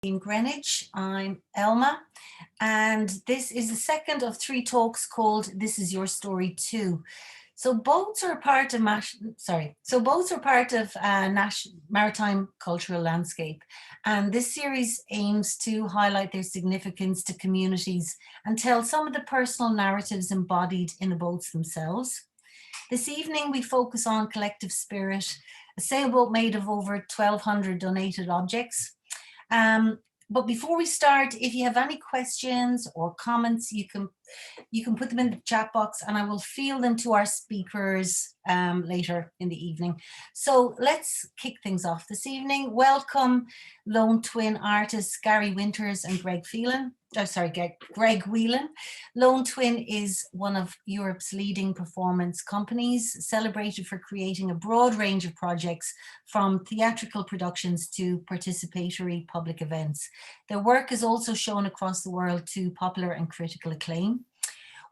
in Greenwich. I'm Elma, and this is the second of 3 talks called "This Is Your Story Too." So boats are part of maritime cultural landscape, and this series aims to highlight their significance to communities and tell some of the personal narratives embodied in the boats themselves. This evening we focus on collective spirit, a sailboat made of over 1,200 donated objects. But before we start, if you have any questions or comments, you can put them in the chat box and I will field them to our speakers later in the evening. So let's kick things off this evening. Welcome lone twin artists Gary Winters and Gregg Phelan. Gregg Whelan. Lone Twin is one of Europe's leading performance companies, celebrated for creating a broad range of projects from theatrical productions to participatory public events. Their work is also shown across the world to popular and critical acclaim.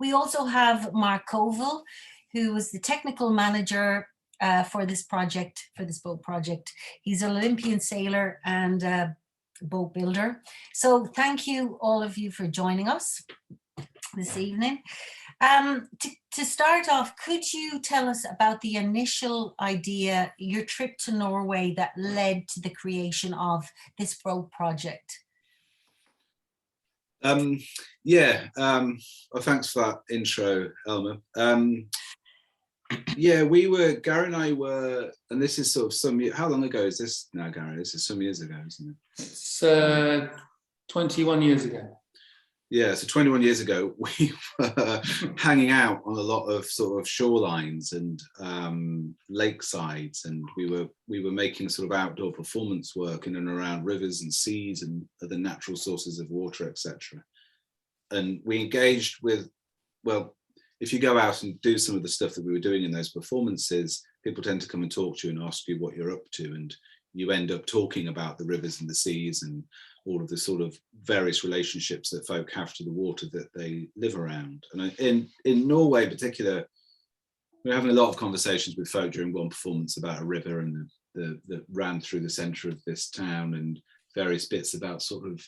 We also have Mark Covell, who is the technical manager for this boat project. He's an Olympian sailor and boat builder. So thank you all of you for joining us this evening. To start off, could you tell us about the initial idea, your trip to Norway that led to the creation of this boat project? Well, thanks for that intro, Elma. Gary and I were, and this is sort of how long ago is this now, Gary? This is some years ago, isn't it? It's 21 years ago. Yeah, so 21 years ago, we were hanging out on a lot of sort of shorelines and lakesides, and we were making sort of outdoor performance work in and around rivers and seas and other natural sources of water, etc. And we engaged with, well, if you go out and do some of the stuff that we were doing in those performances, people tend to come and talk to you and ask you what you're up to, and you end up talking about the rivers and the seas and all of the sort of various relationships that folk have to the water that they live around. And in Norway in particular, we were having a lot of conversations with folk during one performance about a river and that ran through the centre of this town, and various bits about sort of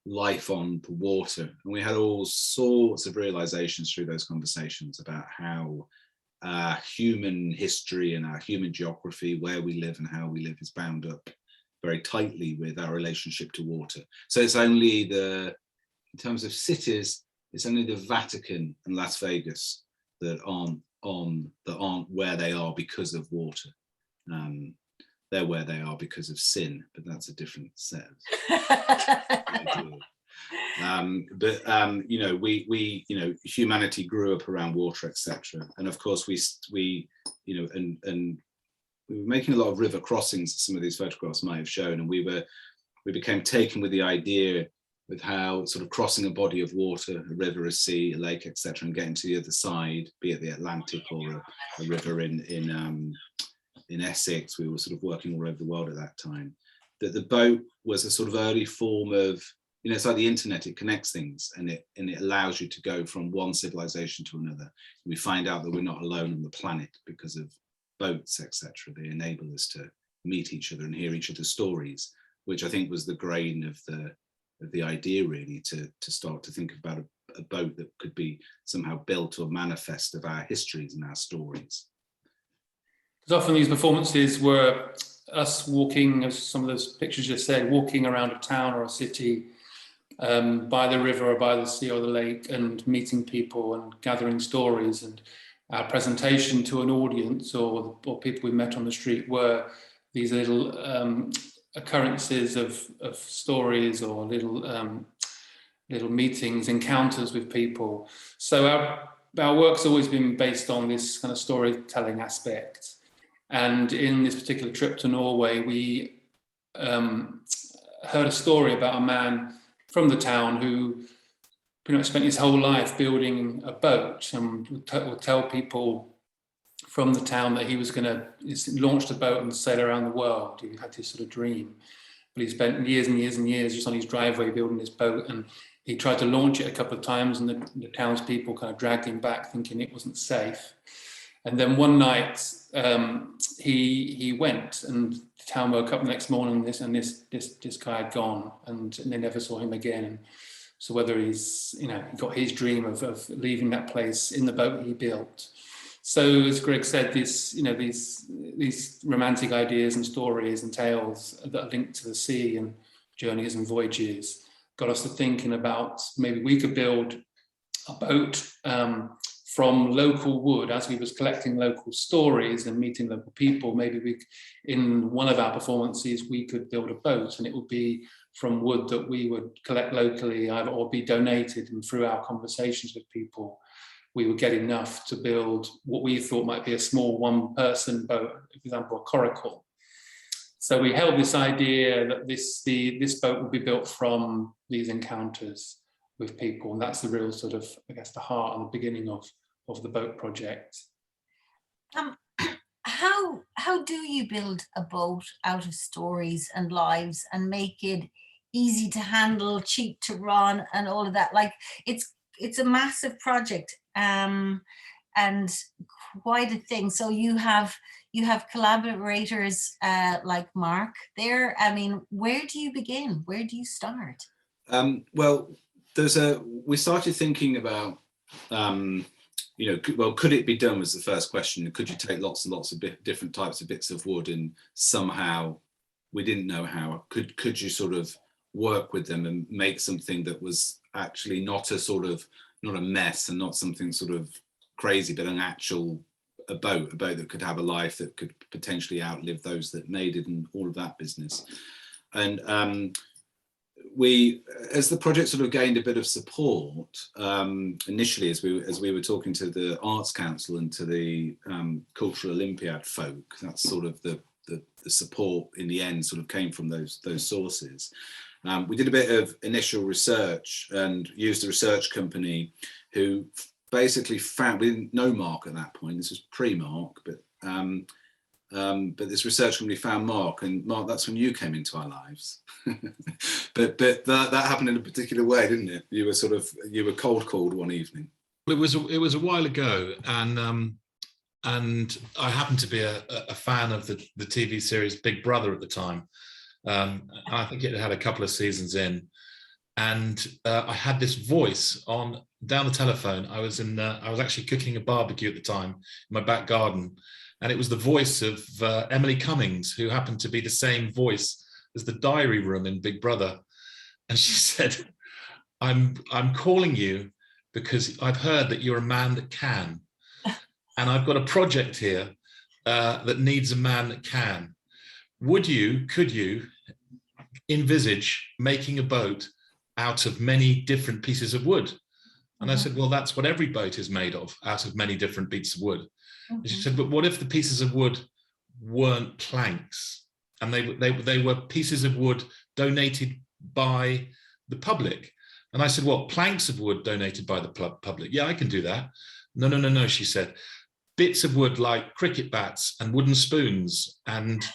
life on the water. And we had all sorts of realizations through those conversations about how human history and our human geography, where we live and how we live, is bound up very tightly with our relationship to water. So it's only in terms of cities, it's only the Vatican and Las Vegas that aren't where they are because of water. They're where they are because of sin, but that's a different set of humanity grew up around water, etc. And of course we were making a lot of river crossings, as some of these photographs might have shown, and we became taken with the idea with how sort of crossing a body of water, a river, a sea, a lake, etc., and getting to the other side, be it the Atlantic or a river in Essex. We were sort of working all over the world at that time. That the boat was a sort of early form of, it's like the internet, it connects things and it allows you to go from one civilization to another. We find out that we're not alone on the planet because of boats, etc. They enable us to meet each other and hear each other's stories, which I think was the grain of the idea, really, to start to think about a boat that could be somehow built or manifest of our histories and our stories. Because often these performances were us walking, as some of those pictures just said, walking around a town or a city, by the river or by the sea or the lake, and meeting people and gathering stories. And our presentation to an audience or people we met on the street were these little occurrences of stories or little meetings, encounters with people. So our work's always been based on this kind of storytelling aspect. And in this particular trip to Norway, we heard a story about a man from the town who pretty much spent his whole life building a boat, and would tell people from the town that he was going to launch the boat and sail around the world. He had this sort of dream, but he spent years and years and years just on his driveway building this boat, and he tried to launch it a couple of times, and the townspeople kind of dragged him back, thinking it wasn't safe. And then one night, he went, and the town woke up the next morning, this guy had gone, and they never saw him again. So whether he's, he got his dream of leaving that place in the boat he built. So as Gregg said, these romantic ideas and stories and tales that are linked to the sea and journeys and voyages got us to thinking about maybe we could build a boat from local wood. As we was collecting local stories and meeting local people, maybe in one of our performances we could build a boat, and it would be from wood that we would collect locally or be donated, and through our conversations with people we would get enough to build what we thought might be a small one-person boat, for example, a coracle. So we held this idea that this boat would be built from these encounters with people, and that's the real sort of, I guess, the heart and the beginning of the boat project. How do you build a boat out of stories and lives and make it easy to handle, cheap to run, and all of that? Like, it's a massive project, and quite a thing. So you have collaborators like Mark there. I mean, where do you begin? Where do you start? Well, we started thinking about, could it be done was the first question. Could you take lots and lots of different types of bits of wood, and somehow we didn't know how. Could you sort of work with them and make something that was actually not a mess and not something sort of crazy, but a boat that could have a life that could potentially outlive those that made it, and all of that business. And we, as the project sort of gained a bit of support, initially as we were talking to the Arts Council and to the Cultural Olympiad folk, that's sort of the support in the end sort of came from those sources. We did a bit of initial research and used a research company who basically found, we didn't know Mark at that point, this was pre-Mark, but this research company found Mark, and Mark, that's when you came into our lives. but that happened in a particular way, didn't it? You were cold called one evening. It was a while ago, and I happened to be a fan of the TV series Big Brother at the time. I think it had a couple of seasons in, and I had this voice down the telephone. I was actually cooking a barbecue at the time in my back garden, and it was the voice of Emily Cummings, who happened to be the same voice as the diary room in Big Brother. And she said, I'm calling you because I've heard that you're a man that can, and I've got a project here that needs a man that can. Could you envisage making a boat out of many different pieces of wood? And I said, well, that's what every boat is made of, out of many different bits of wood. And she said, but what if the pieces of wood weren't planks, and they were pieces of wood donated by the public? And I said, well, planks of wood donated by the public. Yeah, I can do that. No, she said, bits of wood like cricket bats and wooden spoons and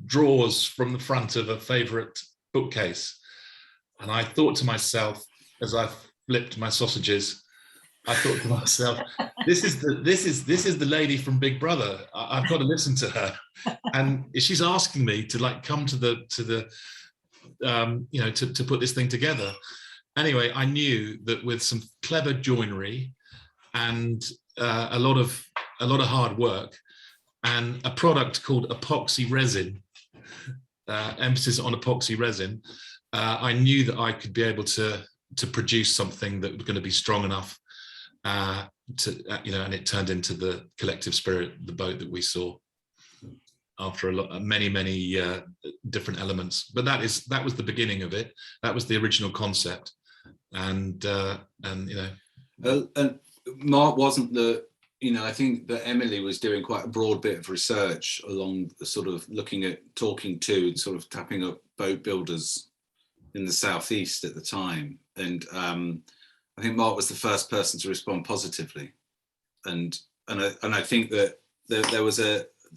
drawers from the front of a favorite bookcase. And I thought to myself, as I flipped my sausages, I thought to myself, this is the lady from Big Brother. I've got to listen to her. And she's asking me to come to the to put this thing together. Anyway, I knew that with some clever joinery and a lot of hard work, and a product called epoxy resin, emphasis on epoxy resin, I knew that I could be able to produce something that was going to be strong enough and it turned into the collective spirit, the boat that we saw after many different elements. But that was the beginning of it. That was the original concept, and Mark wasn't the. I think that Emily was doing quite a broad bit of research along the sort of looking at, talking to, sort of tapping up boat builders in the southeast at the time, and I think Mark was the first person to respond positively, and I think that there was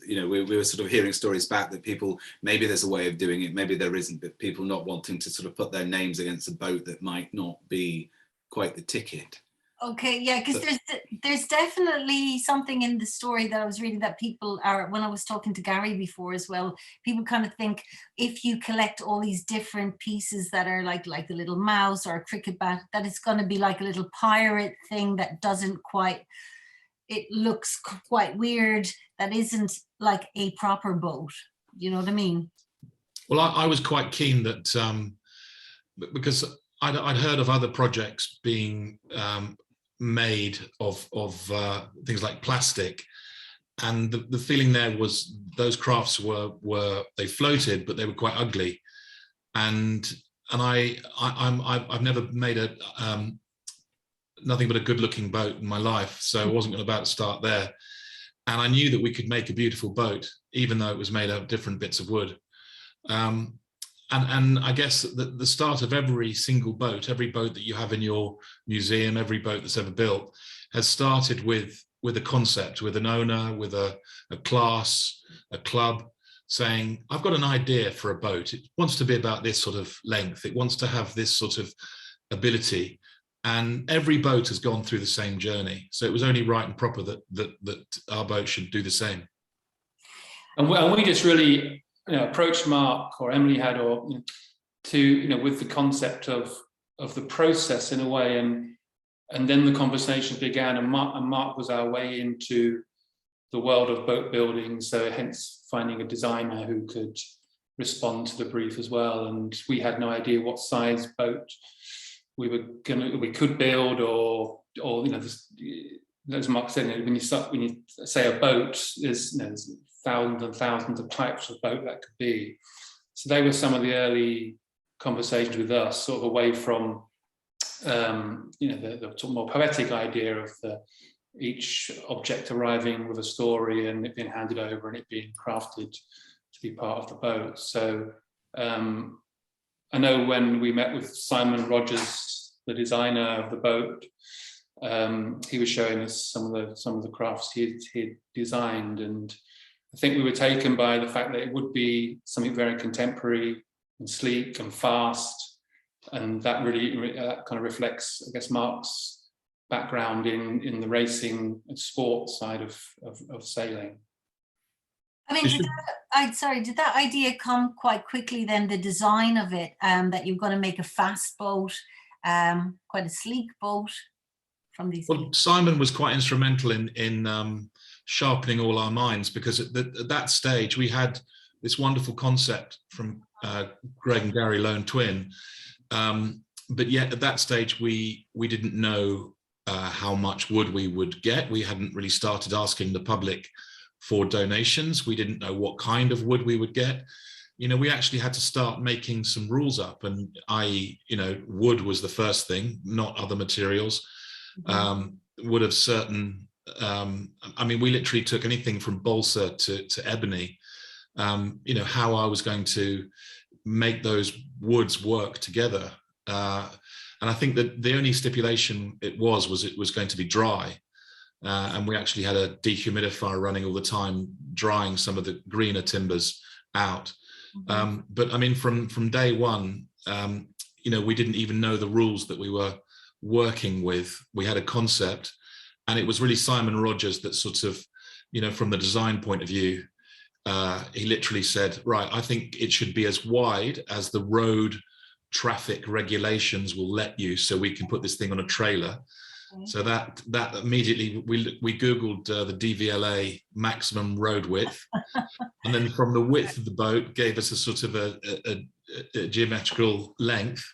we were sort of hearing stories back that people, maybe there's a way of doing it, maybe there isn't, but people not wanting to sort of put their names against a boat that might not be quite the ticket. Okay, yeah, because there's definitely something in the story that I was reading that people are, when I was talking to Gary before as well, people kind of think if you collect all these different pieces that are like a little mouse or a cricket bat, that it's going to be like a little pirate thing that doesn't quite, it looks quite weird, that isn't like a proper boat. You know what I mean? Well, I was quite keen that because I'd heard of other projects being made of things like plastic, and the feeling there was those crafts were they floated, but they were quite ugly, and I've never made a nothing but a good looking boat in my life, so I wasn't about to start there, and I knew that we could make a beautiful boat even though it was made out of different bits of wood. And I guess the start of every single boat, every boat that you have in your museum, every boat that's ever built, has started with a concept, with an owner, with a class, a club, saying, I've got an idea for a boat. It wants to be about this sort of length. It wants to have this sort of ability. And every boat has gone through the same journey. So it was only right and proper that our boat should do the same. And we just really approached Mark, or Emily had, or to with the concept of the process in a way, and then the conversations began, and Mark was our way into the world of boat building, so hence finding a designer who could respond to the brief as well. And we had no idea what size boat we could build, or as Mark said, when you say a boat, there's thousands and thousands of types of boat that could be. So they were some of the early conversations with us, sort of away from the sort of more poetic idea of each object arriving with a story and it being handed over and it being crafted to be part of the boat. So I know when we met with Simon Rogers, the designer of the boat, he was showing us some of the crafts he had designed, and I think we were taken by the fact that it would be something very contemporary and sleek and fast, and that really kind of reflects, I guess, Mark's background in the racing and sport side of sailing. I mean, did that idea come quite quickly then, the design of it, that you're going to make a fast boat, quite a sleek boat from these? Well, Simon was quite instrumental in sharpening all our minds, because at that stage we had this wonderful concept from Gregg and Gary, lone twin, but yet at that stage we didn't know how much wood we would get. We hadn't really started asking the public for donations. We didn't know what kind of wood we would get. We actually had to start making some rules up, and wood was the first thing, not other materials. Wood of certain, we literally took anything from balsa to ebony. How I was going to make those woods work together. And I think that the only stipulation it was it was going to be dry. And we actually had a dehumidifier running all the time, drying some of the greener timbers out. But I mean, from day one, we didn't even know the rules that we were working with. We had a concept, and it was really Simon Rogers that sort of, from the design point of view, he literally said, right, I think it should be as wide as the road traffic regulations will let you, so we can put this thing on a trailer. So that immediately we Googled the DVLA maximum road width, and then from the width of the boat gave us a sort of a geometrical length,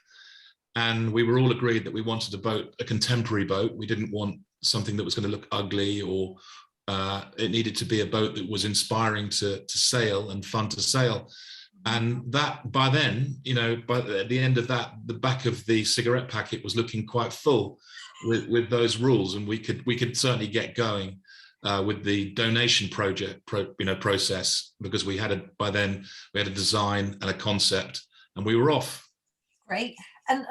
and we were all agreed that we wanted a contemporary boat. We didn't want something that was going to look ugly, or it needed to be a boat that was inspiring to sail and fun to sail. And that by then, by the end of that, the back of the cigarette packet was looking quite full with those rules, and we could certainly get going with the donation process, because by then we had a design and a concept, and we were off. Great. And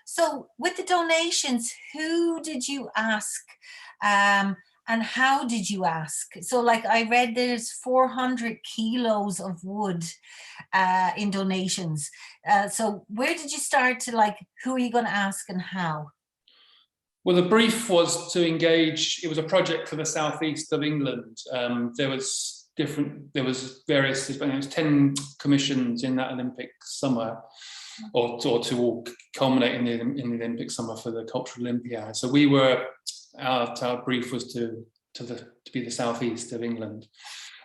so with the donations, who did you ask, and how did you ask? So I read there's 400 kilos of wood in donations. So where did you start to who are you going to ask and how? Well, the brief was to engage. It was a project for the southeast of England. There was various. It was 10 commissions in that Olympic summer, or to all culminate in the Olympic summer for the Cultural Olympiad. So we were. Our brief was to be the southeast of England.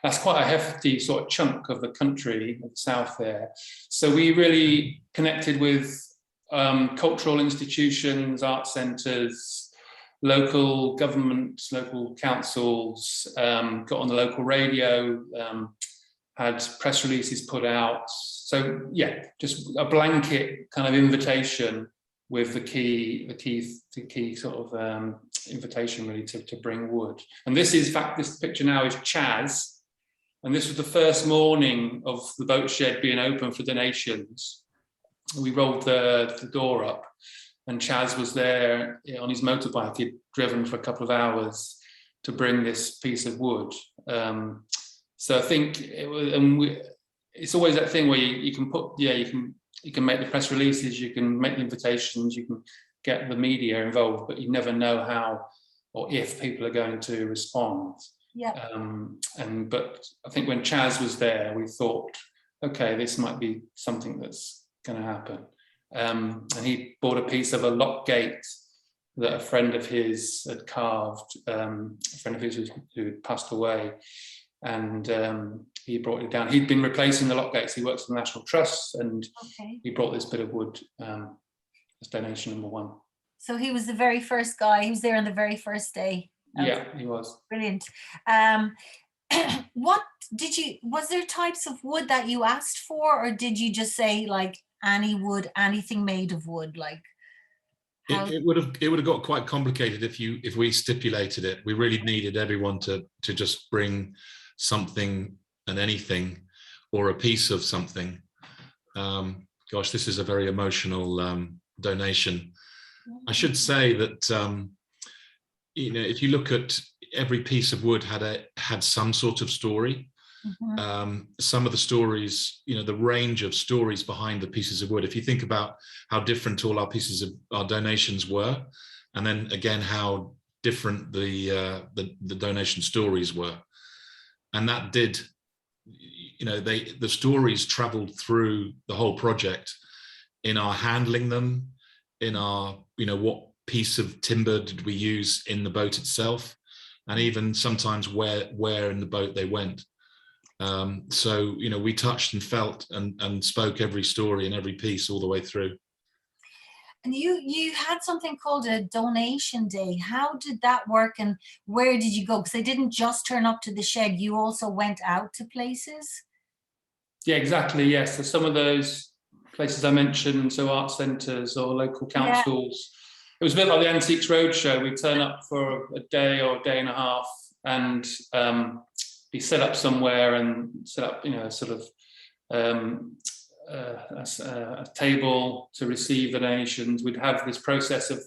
That's quite a hefty sort of chunk of the country, of the south there. So we really connected with cultural institutions, art centres, local governments, local councils, got on the local radio, had press releases put out. So yeah, just a blanket kind of invitation with the key sort of invitation really to bring wood. And this is, in fact, this picture now is Chaz. And this was the first morning of the boat shed being open for donations. We rolled the door up and Chaz was there on his motorbike. He'd driven for a couple of hours to bring this piece of wood. So I think it was, it's always that thing where you can put, you can make the press releases, you can make the invitations, you can get the media involved, but you never know how or if people are going to respond. Yeah. But I think when Chaz was there, we thought, okay, this might be something that's going to happen. And he bought a piece of a lock gate that a friend of his had carved, a friend of his who had passed away, and he brought it down. He'd been replacing the lock gates. He works for the National Trust, and he brought this bit of wood as donation number 1. So he was the very first guy. He was there on the very first day. Yeah, he was. Brilliant. Was there types of wood that you asked for, or did you just say like any wood, anything made of wood? Like it would have got quite complicated if we stipulated it. We really needed everyone to just bring something and anything, or a piece of something. Gosh, this is a very emotional donation. I should say that if you look at every piece of wood had some sort of story. Some of the stories, the range of stories behind the pieces of wood. If you think about how different all our pieces of our donations were, and then again how different the donation stories were, and that did, the stories travelled through the whole project in our handling them, in our what piece of timber did we use in the boat itself, and even sometimes where in the boat they went. So we touched and felt and spoke every story and every piece all the way through. And you had something called a donation day. How did that work, and where did you go? Because they didn't just turn up to the shed, you also went out to places. Yeah, exactly. Yes, so some of those places I mentioned, so art centres or local councils. It was a bit like the Antiques Roadshow. We turn up for a day or a day and a half and be set up somewhere and set up, sort of a table to receive the donations. We'd have this process of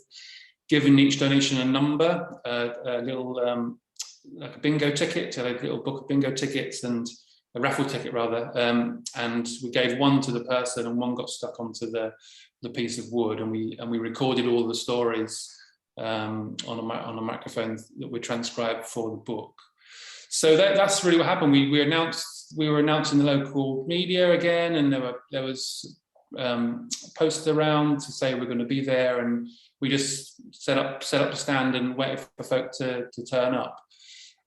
giving each donation a number, a little like a bingo ticket, a little book of bingo tickets and a raffle ticket rather, and we gave one to the person and one got stuck onto the piece of wood, and we recorded all the stories on a microphone that were transcribed for the book. So that's really what happened. We were announcing the local media again, and there was posts around to say we're going to be there, and we just set up a stand and waited for folk to turn up.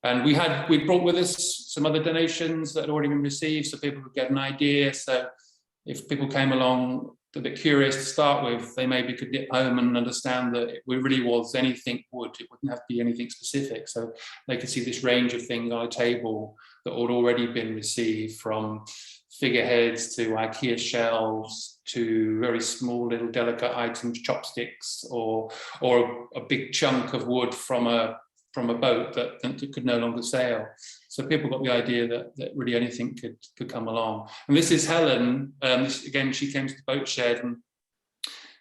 And we brought with us some other donations that had already been received, so people could get an idea. So if people came along a bit curious to start with, they maybe could get home and understand that it really was anything wood. It wouldn't have to be anything specific. So they could see this range of things on a table that had already been received, from figureheads to IKEA shelves to very small little delicate items, chopsticks, or a big chunk of wood from a boat that could no longer sail. So people got the idea that really anything could come along. And this is Helen. Again, she came to the boat shed, and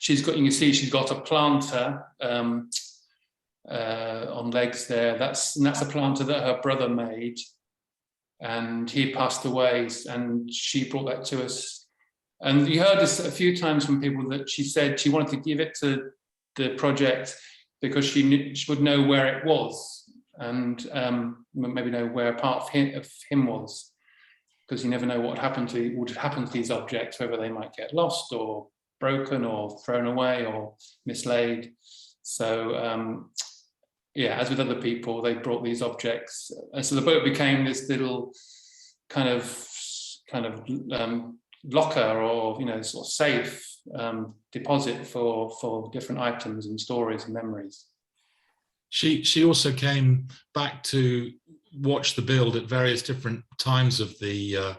you can see she's got a planter on legs there. That's a planter that her brother made, and he passed away, and she brought that to us. And you heard this a few times from people that she said she wanted to give it to the project because she would know where it was, and maybe know where a part of him was, because you never know what would happen to these objects, whether they might get lost or broken or thrown away or mislaid. So yeah, as with other people, they brought these objects, and so the boat became this little kind of locker, or sort of safe deposit for different items and stories and memories. She also came back to watch the build at various different times of the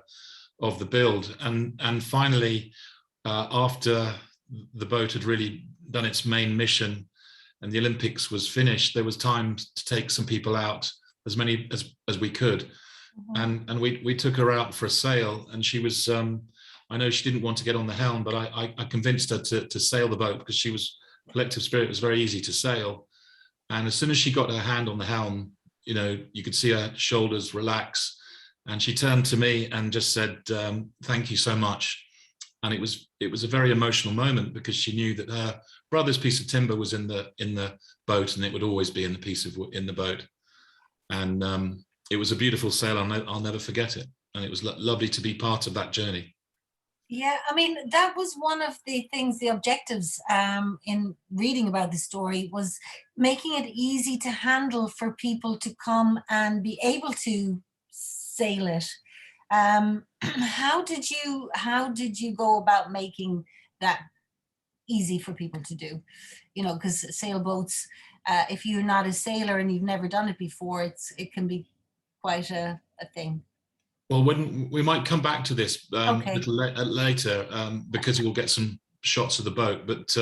build, and finally, after the boat had really done its main mission and the Olympics was finished, there was time to take some people out, as many as we could. And we took her out for a sail, and she was I know she didn't want to get on the helm, but I convinced her to sail the boat, because she was collective spirit, was very easy to sail. And as soon as she got her hand on the helm, you could see her shoulders relax, and she turned to me and just said, thank you so much. And it was a very emotional moment, because she knew that her brother's piece of timber was in the boat, and it would always be in the boat. And it was a beautiful sail. I'll never forget it. And it was lovely to be part of that journey. Yeah, I mean, that was one of the things, the objectives in reading about the story, was making it easy to handle for people to come and be able to sail it. How did you go about making that easy for people to do? Because sailboats, if you're not a sailor and you've never done it before, it can be quite a thing. Well, we might come back to this Okay. a little later, because we'll get some shots of the boat, but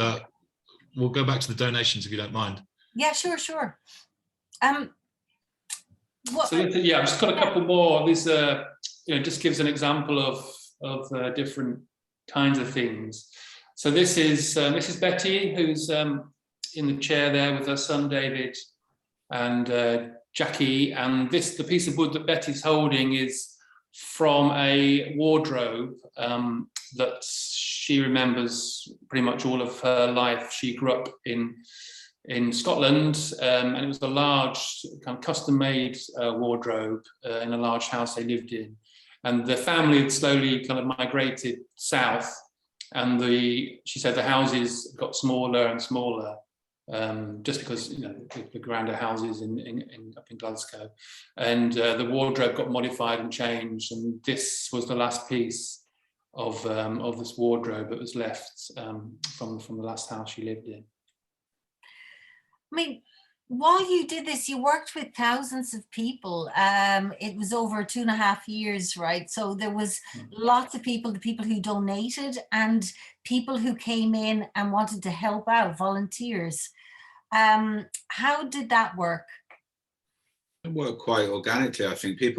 we'll go back to the donations if you don't mind. Yeah, sure. So yeah, I've just got a couple more. This just gives an example of different kinds of things. So this is Betty, who's in the chair there with her son David and Jackie, and the piece of wood that Betty's holding is from a wardrobe that she remembers pretty much all of her life. She grew up in Scotland, and it was a large kind of custom-made wardrobe in a large house they lived in. And the family had slowly kind of migrated south, and she said the houses got smaller and smaller, just because the grander houses up in Glasgow, and the wardrobe got modified and changed, and this was the last piece of this wardrobe that was left from the last house she lived in. I mean, while you did this, you worked with thousands of people. It was over 2.5 years, right? So there was lots of people, the people who donated and people who came in and wanted to help out, volunteers. How did that work? It worked quite organically. I think a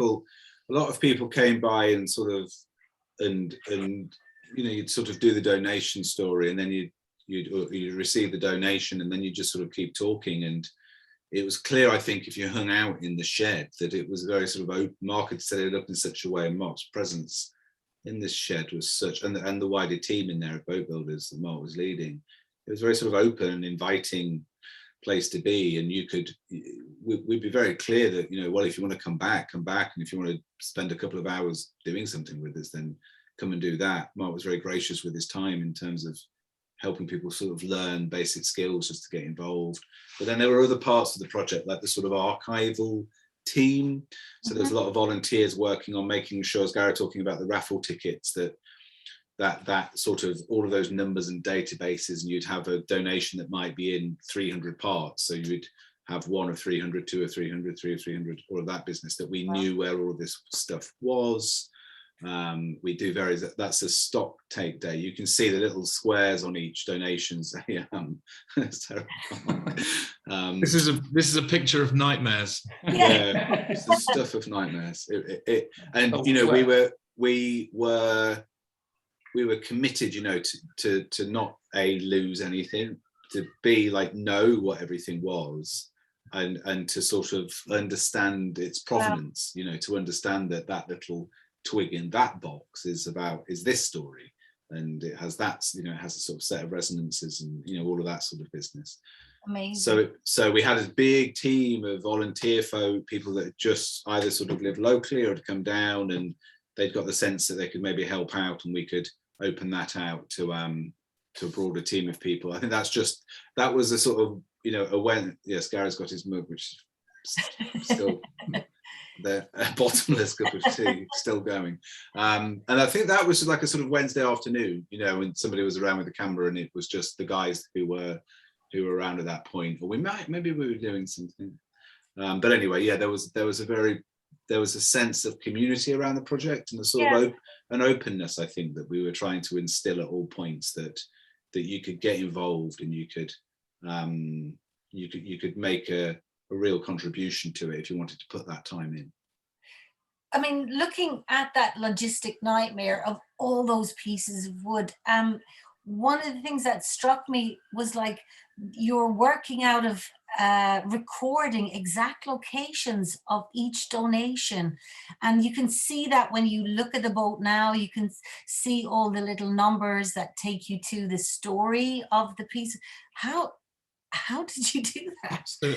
lot of people came by and you'd sort of do the donation story, and then you'd receive the donation, and then you just sort of keep talking. And it was clear, I think, if you hung out in the shed, that it was very sort of open. Mark had set it up in such a way, and Mark's presence in this shed was such, and the wider team in there of boat builders that Mark was leading, it was very sort of open and inviting place to be. And we'd be very clear that, well, if you want to come back, and if you want to spend a couple of hours doing something with us, then come and do that. Mark was very gracious with his time in terms of helping people sort of learn basic skills just to get involved. But then there were other parts of the project, like the sort of archival team. So there's a lot of volunteers working on making sure, as Gary talking about the raffle tickets, that sort of all of those numbers and databases, and you'd have a donation that might be in 300 parts. So you'd have 1 of 300, 2 of 300, 3 of 300, all of that business, that we knew where all of this stuff was. We do that's a stock take day. You can see the little squares on each donation. It's terrible. This is a picture of nightmares. Yeah, it's the stuff of nightmares. We were committed, to not lose anything, to be know what everything was, and to sort of understand its provenance. To understand that little twig in that box is this story, and it has that, it has a sort of set of resonances, and all of that sort of business. Amazing. So we had a big team of volunteer folk, people that just either sort of lived locally or had come down, and they'd got the sense that they could maybe help out, and we could open that out to a broader team of people. I think that was a sort of, you know, yes, Gary's got his mug, which is still the bottomless cup of tea, still going. And I think that was like a sort of Wednesday afternoon, you know, when somebody was around with a camera, and it was just the guys who were around at that point, or maybe we were doing something. But anyway, yeah, there was a sense of community around the project, and a sort of an openness, I think, that we were trying to instill at all points, that you could get involved, and you could make a real contribution to it if you wanted to put that time in. I mean, looking at that logistic nightmare of all those pieces of wood, one of the things that struck me was like you're working out of recording exact locations of each donation, and you can see that when you look at the boat now. You can see all the little numbers that take you to the story of the piece. How did you do that? So,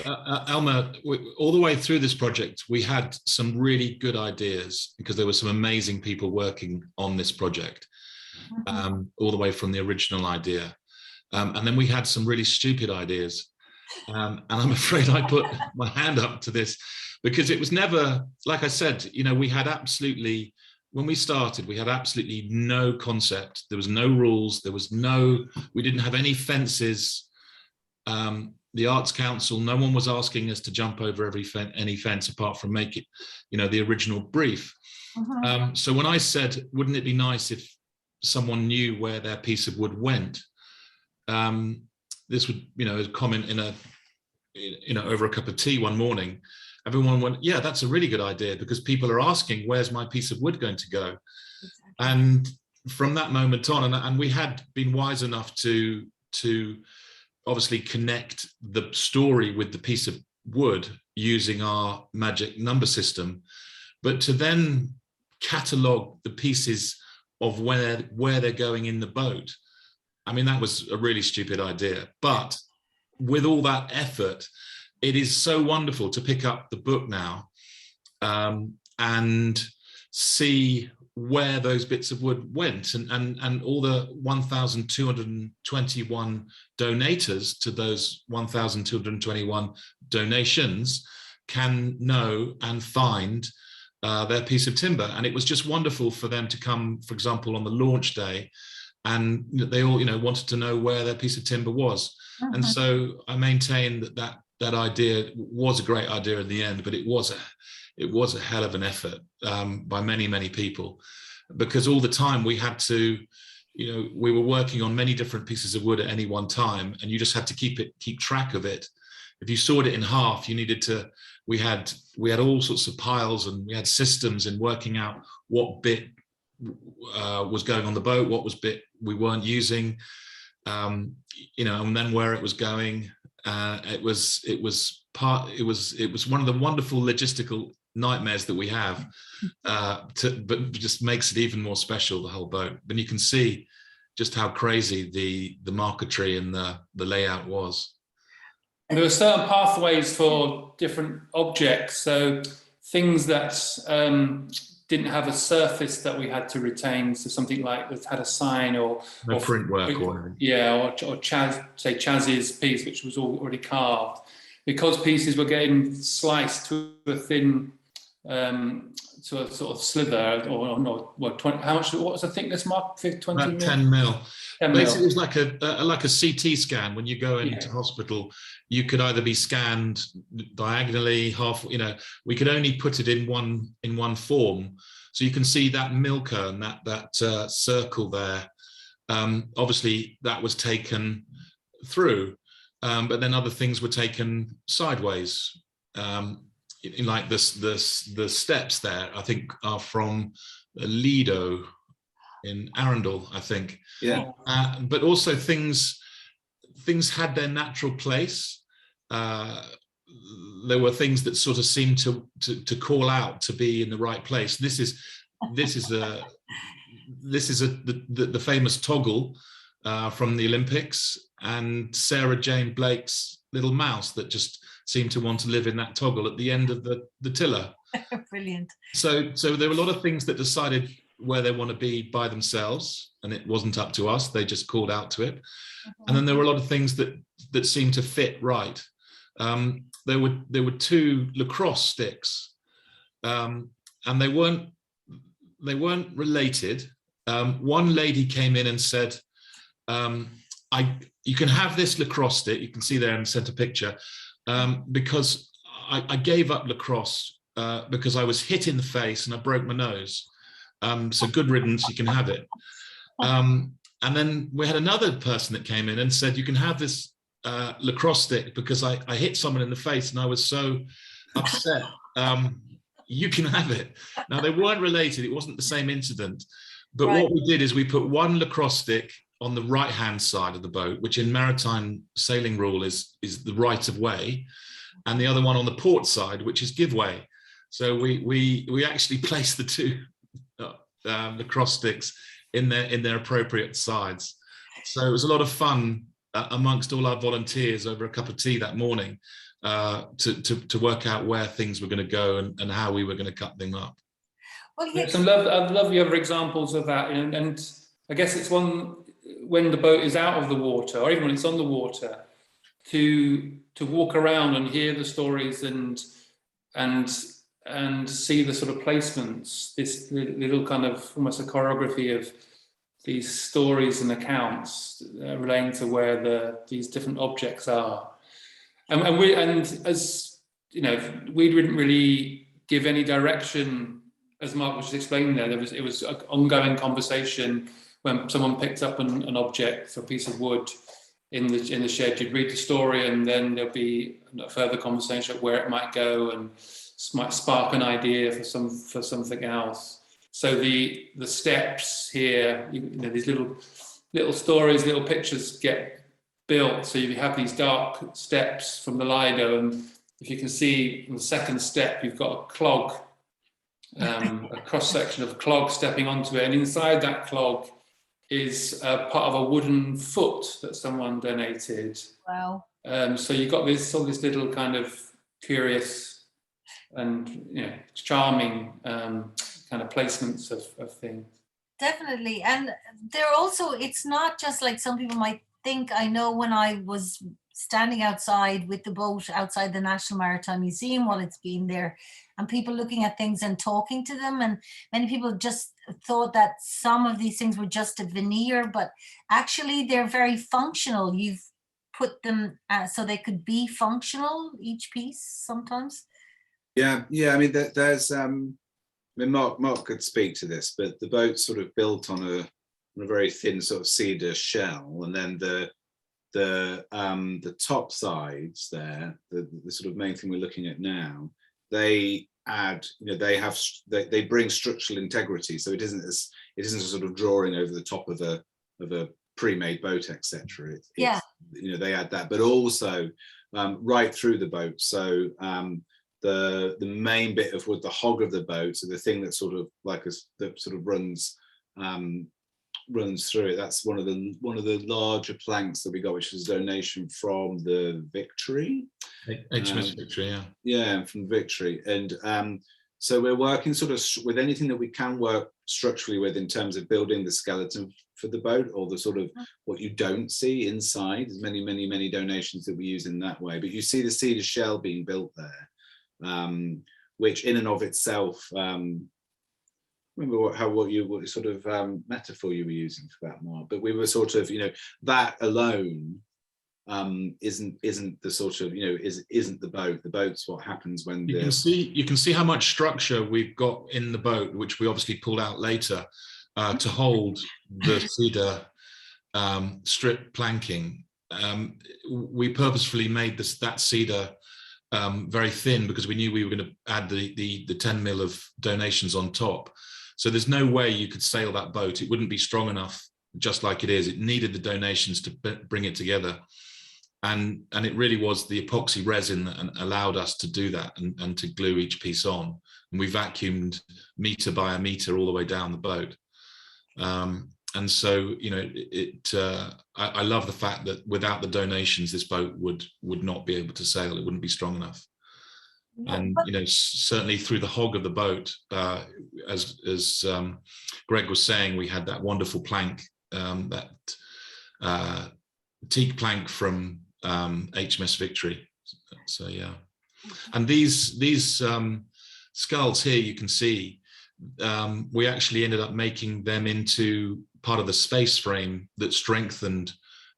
Elma, all the way through this project, we had some really good ideas, because there were some amazing people working on this project, all the way from the original idea. And then we had some really stupid ideas. And I'm afraid I put my hand up to this, because it was never, like I said, you know, when we started, we had absolutely no concept. There was no rules. We didn't have any fences. The Arts Council, no one was asking us to jump over any fence apart from make it, you know, the original brief. So when I said, wouldn't it be nice if someone knew where their piece of wood went? This would, you know, a comment over a cup of tea one morning. Everyone went, yeah, that's a really good idea, because people are asking, where's my piece of wood going to go? Exactly. And from that moment on, and we had been wise enough to obviously connect the story with the piece of wood using our magic number system, but to then catalogue the pieces of where they're going in the boat. I mean, that was a really stupid idea, but with all that effort, it is so wonderful to pick up the book now and see where those bits of wood went, and all the 1,221 donators to those 1,221 donations can know and find their piece of timber. And it was just wonderful for them to come, for example, on the launch day, and they all, you know, wanted to know where their piece of timber was. And so I maintain that idea was a great idea in the end, but it was a hell of an effort by many people, because all the time we had to, you know, we were working on many different pieces of wood at any one time, and you just had to keep track of it. If you sawed it in half, you needed to, we had all sorts of piles, and we had systems in working out what bit was going on the boat, what was bit we weren't using, you know, and then where it was going. It was one of the wonderful logistical nightmares that we have, but just makes it even more special, the whole boat. But you can see just how crazy the marquetry and the layout was. And there were certain pathways for different objects, so things that didn't have a surface that we had to retain, so something like that had a sign or print work, or Chaz's piece, which was already carved, because pieces were getting sliced to a thin to a sort of slither, or no, what 20, how much, what was the thickness, Mark? 20 about 10 mil. Basically, it was like a CT scan. When you go into hospital, you could either be scanned diagonally, half, you know, we could only put it in one form. So you can see that milker and that circle there. Obviously that was taken through, but then other things were taken sideways. Like the steps there, I think, are from Lido in Arundel, I think. Yeah. But also things had their natural place. There were things that sort of seemed to call out to be in the right place. This is the famous toggle from the Olympics, and Sarah Jane Blake's little mouse that just seemed to want to live in that toggle at the end of the tiller. Brilliant. So there were a lot of things that decided where they want to be by themselves, and it wasn't up to us. They just called out to it. And then there were a lot of things that seemed to fit right. There were 2 lacrosse sticks, and they weren't related. One lady came in and said, you can have this lacrosse stick, you can see there in the center picture, because I gave up lacrosse because I was hit in the face and I broke my nose. So good riddance, you can have it. And then we had another person that came in and said, you can have this lacrosse stick because I hit someone in the face and I was so upset. You can have it. Now, they weren't related. It wasn't the same incident. But Right. what we did is we put one lacrosse stick on the right-hand side of the boat, which in maritime sailing rule is the right of way, and the other one on the port side, which is give way. So we actually placed the 2 lacrosse sticks in their appropriate sides. So it was a lot of fun amongst all our volunteers over a cup of tea that morning to work out where things were going to go and how we were going to cut them up. Well, Yes, yes. I'd love the other examples of that, and I guess it's one when the boat is out of the water, or even when it's on the water, to walk around and hear the stories and see the sort of placements, this little kind of almost a choreography of these stories and accounts relating to where these different objects are, and as you know, we didn't really give any direction. As Mark was just explaining there, it was an ongoing conversation. When someone picked up an object, a piece of wood in the shed, you'd read the story, and then there'll be a further conversation of where it might go, and might spark an idea for something else. So the steps here, these little stories, little pictures get built. So you have these dark steps from the Lido, and if you can see in the second step, you've got a clog. A cross section of clog stepping onto it, and inside that clog is part of a wooden foot that someone donated. Wow. So you've got all this little kind of curious and charming kind of placements of things. Definitely. And they're also, it's not just like some people might think. I know when I was standing outside with the boat outside the National Maritime Museum while it's been there, and people looking at things and talking to them, and many people just thought that some of these things were just a veneer, but actually they're very functional. You've put them so they could be functional, each piece sometimes. Yeah. I mean, there's Mark could speak to this, but the boat's sort of built on a very thin sort of cedar shell, and then the top sides there, the sort of main thing we're looking at now, they add, they bring structural integrity. So it isn't a sort of drawing over the top of a pre-made boat, etc. Yeah. They add that, but also right through the boat. So the main bit of wood, the hog of the boat, so the thing that sort of that sort of runs through it. That's one of the larger planks that we got, which was a donation from the Victory. HMS Victory, yeah. Yeah, from Victory. And so we're working sort of with anything that we can work structurally with in terms of building the skeleton for the boat, or the sort of what you don't see inside. There's many donations that we use in that way. But you see the cedar shell being built there, which in and of itself, remember what sort of metaphor you were using for that, Mark, but we were sort of, that alone isn't the sort of, isn't the boat. The boat's what happens when you can see how much structure we've got in the boat, which we obviously pulled out later to hold the cedar strip planking. We purposefully made that cedar very thin because we knew we were going to add the 10 mil of donations on top. So there's no way you could sail that boat. It wouldn't be strong enough just like it is. It needed the donations to bring it together. And it really was the epoxy resin that allowed us to do that and to glue each piece on. And we vacuumed meter by a meter all the way down the boat. and so, you know, I love the fact that without the donations, this boat would not be able to sail. It wouldn't be strong enough. And, you know, certainly through the hog of the boat, as Gregg was saying, we had that wonderful plank, that teak plank from HMS Victory. So yeah, and these skulls here, you can see, we actually ended up making them into part of the space frame that strengthened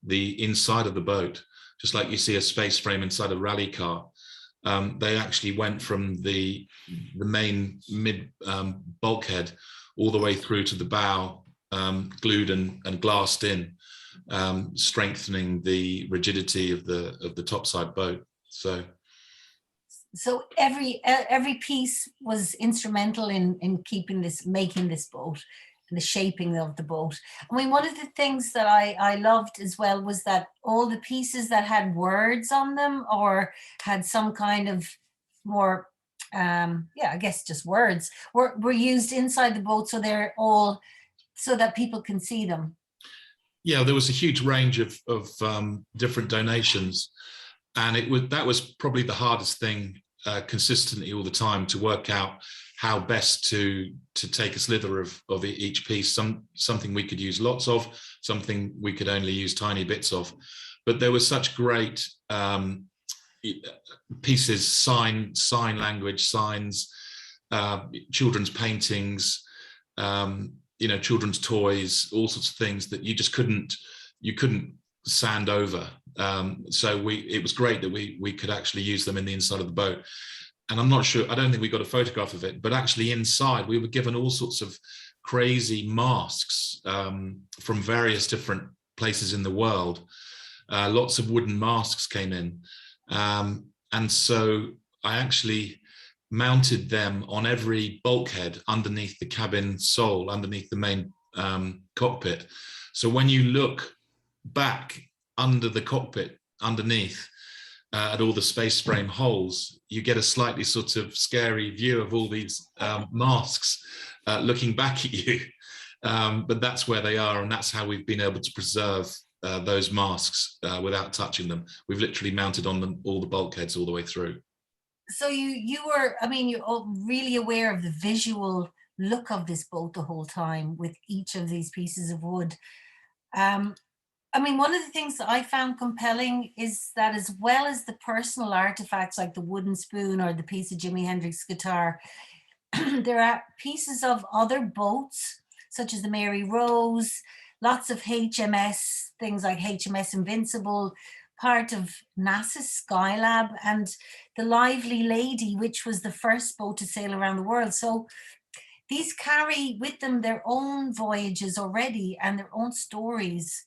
the inside of the boat, just like you see a space frame inside a rally car. They actually went from the main mid bulkhead all the way through to the bow, glued and glassed in, strengthening the rigidity of the topside boat. So every piece was instrumental in making this boat, and the shaping of the boat. I mean, one of the things that I loved as well was that all the pieces that had words on them or had some kind of more, I guess just words, were used inside the boat, so they're all, so that people can see them. Yeah, there was a huge range of different donations, and that was probably the hardest thing consistently all the time, to work out how best to take a slither of each piece, something we could use lots of, something we could only use tiny bits of. But there were such great pieces, sign language, signs, children's paintings, you know, children's toys, all sorts of things that you just couldn't sand over. So it was great that we could actually use them in the inside of the boat. And I'm not sure, I don't think we got a photograph of it, but actually inside we were given all sorts of crazy masks from various different places in the world. Lots of wooden masks came in. And so I actually mounted them on every bulkhead underneath the cabin sole, underneath the main cockpit. So when you look back under the cockpit, underneath, at all the space frame holes, you get a slightly sort of scary view of all these masks looking back at you. But that's where they are, and that's how we've been able to preserve those masks without touching them. We've literally mounted on them all the bulkheads all the way through. So you were, I mean, you're really aware of the visual look of this boat the whole time with each of these pieces of wood. I mean, one of the things that I found compelling is that, as well as the personal artifacts like the wooden spoon or the piece of Jimi Hendrix guitar, there are pieces of other boats, such as the Mary Rose, lots of HMS, things like HMS Invincible, part of NASA's Skylab, and the Lively Lady, which was the first boat to sail around the world. So these carry with them their own voyages already and their own stories.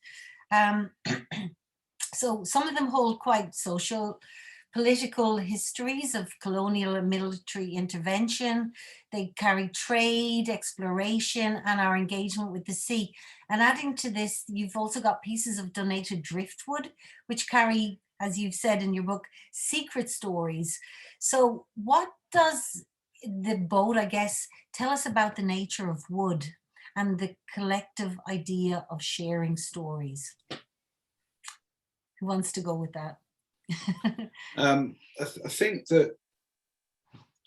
So some of them hold quite social, political histories of colonial and military intervention. They carry trade, exploration, and our engagement with the sea. And adding to this, you've also got pieces of donated driftwood, which carry, as you've said in your book, secret stories. So what does the boat, I guess, tell us about the nature of wood and the collective idea of sharing stories? Who wants to go with that? I think that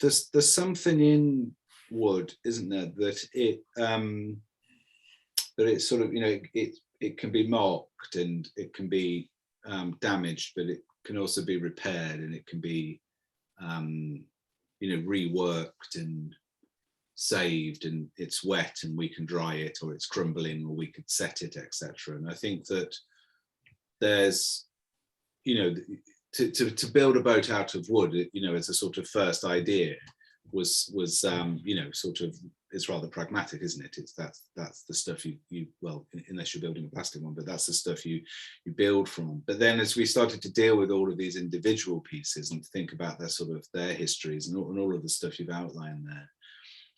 there's something in wood, isn't there, that it's sort of, you know, it can be marked and it can be damaged, but it can also be repaired, and it can be you know, reworked and saved, and it's wet and we can dry it, or it's crumbling or we could set it, etc. And I think that there's, you know, to build a boat out of wood, you know, as a sort of first idea was you know, sort of, it's rather pragmatic, isn't it? It's that's the stuff you well, unless you're building a plastic one, but that's the stuff you build from. But then as we started to deal with all of these individual pieces and think about their sort of their histories and all of the stuff you've outlined there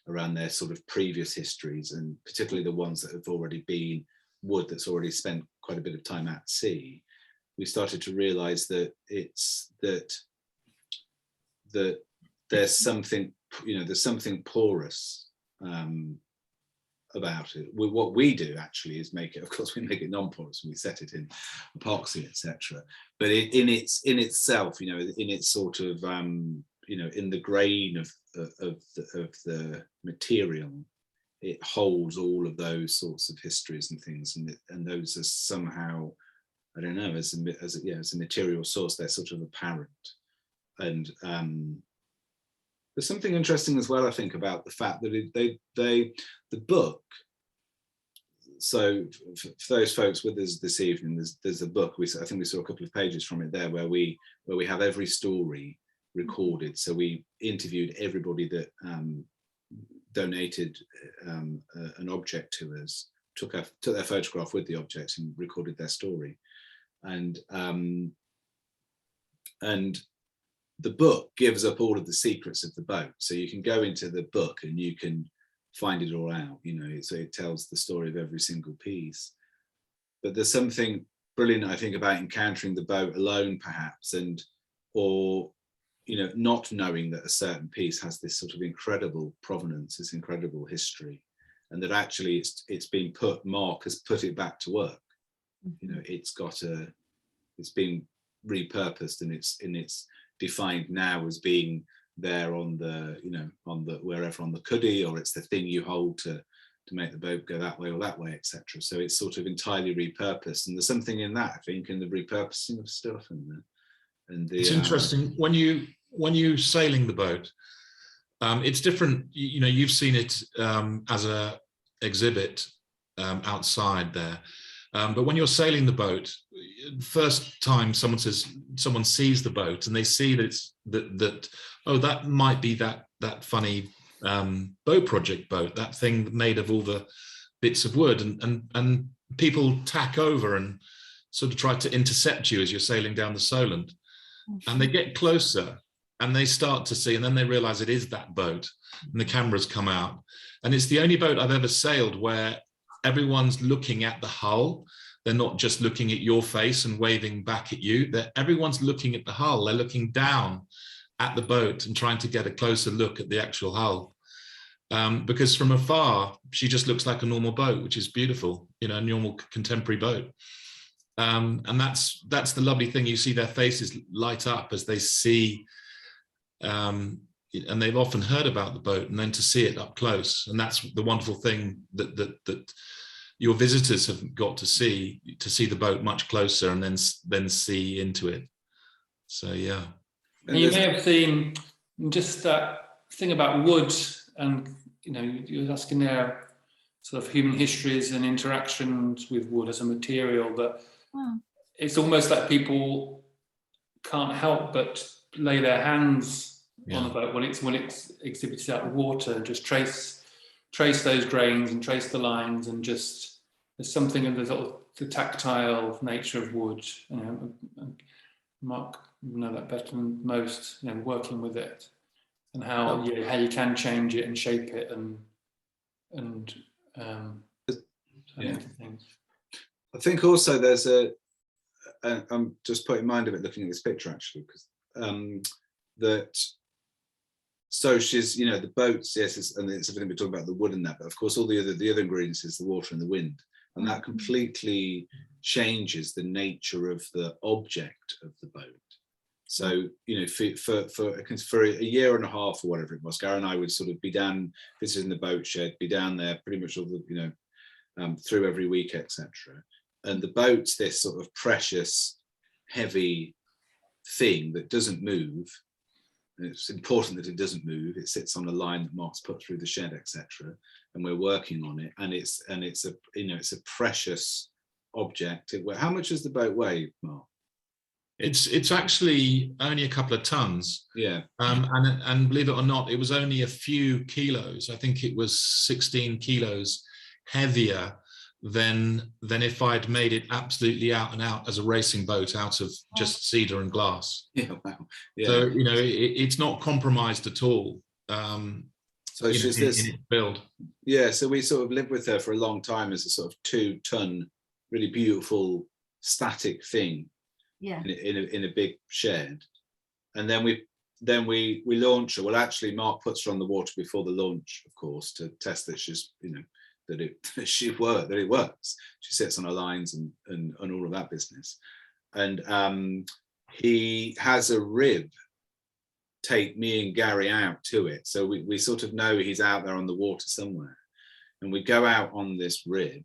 around their sort of previous histories, and particularly the ones that have already been wood that's already spent quite a bit of time at sea, we started to realize that that there's something, you know, there's something porous about it. What we do actually is make it, of course, we make it non-porous and we set it in epoxy, etc. But in itself, you know, in its sort of, you know, in the grain of the material, it holds all of those sorts of histories and things, and those are somehow, I don't know, as a material source, they're sort of apparent. And there's something interesting as well, I think, about the fact that the book. So for those folks with us this evening, there's a book. I think we saw a couple of pages from it there, where we have every story recorded. So we interviewed everybody that donated an object to us, took their photograph with the object and recorded their story, and the book gives up all of the secrets of the boat. So you can go into the book and you can find it all out, you know, so it tells the story of every single piece. But there's something brilliant, I think, about encountering the boat alone, perhaps, or, you know, not knowing that a certain piece has this sort of incredible provenance, this incredible history, and that actually it's been Mark has put it back to work. You know, it's been repurposed, and it's defined now as being there on the, you know, wherever on the cuddy, or it's the thing you hold to make the boat go that way or that way, etc. So it's sort of entirely repurposed, and there's something in that, I think, in the repurposing of stuff. And it's interesting when you sailing the boat. It's different. You know, you've seen it as a exhibit outside there. But when you're sailing the boat, first time someone sees the boat and they see that oh, that might be that funny boat project boat, that thing made of all the bits of wood, and people tack over and sort of try to intercept you as you're sailing down the Solent, and they get closer and they start to see, and then they realize it is that boat, and the cameras come out, and it's the only boat I've ever sailed where everyone's looking at the hull. They're not just looking at your face and waving back at you. Everyone's looking at the hull. They're looking down at the boat and trying to get a closer look at the actual hull. Because from afar, she just looks like a normal boat, which is beautiful, you know, a normal contemporary boat. And that's the lovely thing. You see their faces light up as they see, and they've often heard about the boat, and then to see it up close. And that's the wonderful thing that your visitors have got to see the boat much closer, and then see into it. So yeah. And you may have seen just that thing about wood, and you know, you're asking there sort of human histories and interactions with wood as a material, but it's almost like people can't help but lay their hands on the boat when it's exhibited out of water, and just trace those grains and trace the lines, and just there's something in the sort of the tactile nature of wood. You know, and Mark would know that better than most. You know, working with it and how you can change it and shape it and things. I think also there's I'm just putting in mind of it looking at this picture actually, because that. So she's, you know, the boats, yes, and it's everything we're talking about, the wood and that, but of course all the other ingredients is the water and the wind, and that completely changes the nature of the object of the boat. So, you know, for a year and a half or whatever it was, Gary and I would sort of be down visiting the boat shed, be down there pretty much all the, you know, through every week, etc. And the boat's this sort of precious, heavy thing that doesn't move. And it's important that it doesn't move. It sits on a line that Mark's put through the shed, etc. And we're working on it. And it's a, you know, it's a precious object. How much does the boat weigh, Mark? It's actually only a couple of tons. Yeah. And believe it or not, it was only a few kilos. I think it was 16 kilos heavier than if I'd made it absolutely out and out as a racing boat out of just cedar and glass. Yeah, wow. Yeah. So, you know, it's not compromised at all. So she's this build. Yeah, so we sort of lived with her for a long time as a sort of 2-ton, really beautiful static thing. Yeah. In a big shed. And then we launch her. Well, actually Mark puts her on the water before the launch, of course, to test that she's, you know, that it works. She sits on her lines and all of that business. And he has a rib take me and Gary out to it. So we sort of know he's out there on the water somewhere. And we go out on this rib,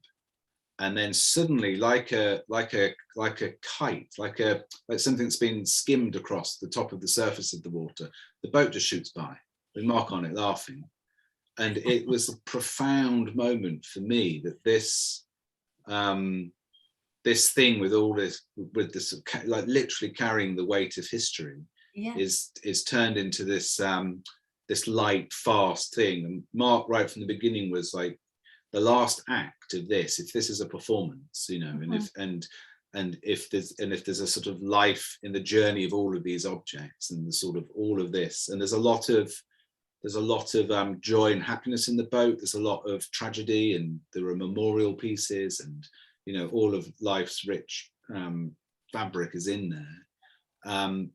and then suddenly, like a kite, like something that's been skimmed across the top of the surface of the water, the boat just shoots by. We Mark on it laughing. And it was a profound moment for me that this this thing with all this, with this, like literally carrying the weight of history, is turned into this this light, fast thing. And Mark, right from the beginning, was like, the last act of this, if this is a performance, you know, and if there's a sort of life in the journey of all of these objects, and the sort of all of this, and there's a lot of joy and happiness in the boat. There's a lot of tragedy, and there are memorial pieces, and you know, all of life's rich fabric is in there.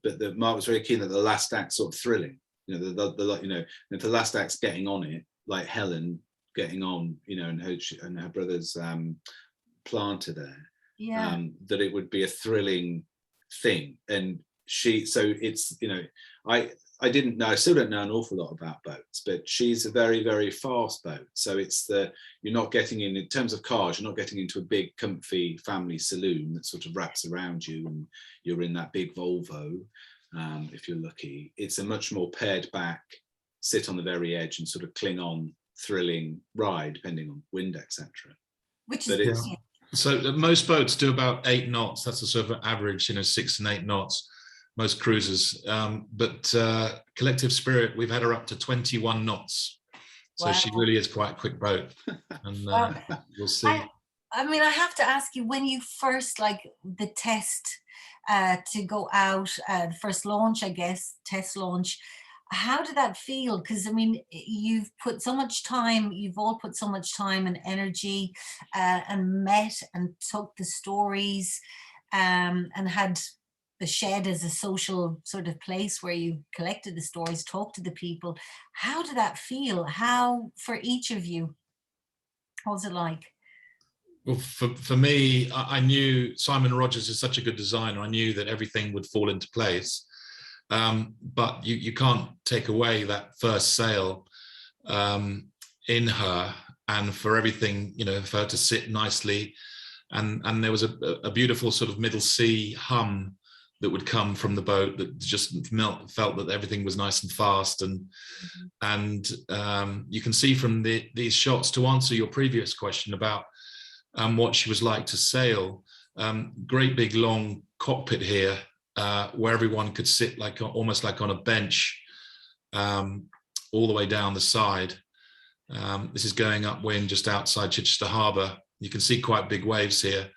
But Mark was very keen that the last act's sort of thrilling. You know, if the last act's getting on it, like Helen getting on, you know, and her brother's planter there, that it would be a thrilling thing. And so it's, you know, I didn't know, I still don't know an awful lot about boats, but she's a very, very fast boat. So it's you're not getting in terms of cars, you're not getting into a big comfy family saloon that sort of wraps around you and you're in that big Volvo, if you're lucky. It's a much more pared back, sit on the very edge and sort of cling on, thrilling ride, depending on wind, etc. Which is so most boats do about 8 knots. That's the sort of average, you know, 6 and 8 knots, most cruisers. But Collective Spirit, we've had her up to 21 knots. So she really is quite a quick boat. And we'll see. I mean, I have to ask you, when you first, like the test to go out, the first launch, I guess, test launch, how did that feel? Because I mean, you've put so much time, you've all put so much time and energy, and met and took the stories, and had the shed as a social sort of place where you collected the stories, talked to the people. How did that feel? How, for each of you, what was it like? Well, for me, I knew Simon Rogers is such a good designer. I knew that everything would fall into place. But you can't take away that first sail in her, and for everything, you know, for her to sit nicely, and there was a beautiful sort of middle sea hum that would come from the boat that just felt that everything was nice and fast, and you can see from these shots, to answer your previous question about what she was like to sail, great big long cockpit here, where everyone could sit like almost like on a bench, all the way down the side. This is going upwind just outside Chichester Harbour. You can see quite big waves here,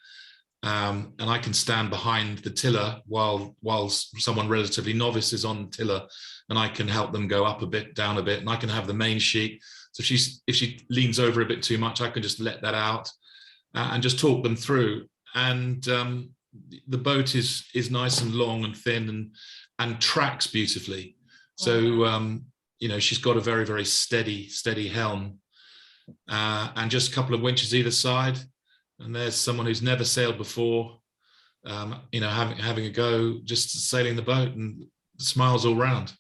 and I can stand behind the tiller while someone relatively novice is on the tiller, and I can help them go up a bit, down a bit, and I can have the main sheet. So if she leans over a bit too much, I can just let that out and just talk them through. And the boat is nice and long and thin and tracks beautifully. So you know, she's got a very, very steady helm, and just a couple of winches either side, and there's someone who's never sailed before, you know, having a go, just sailing the boat, and smiles all round.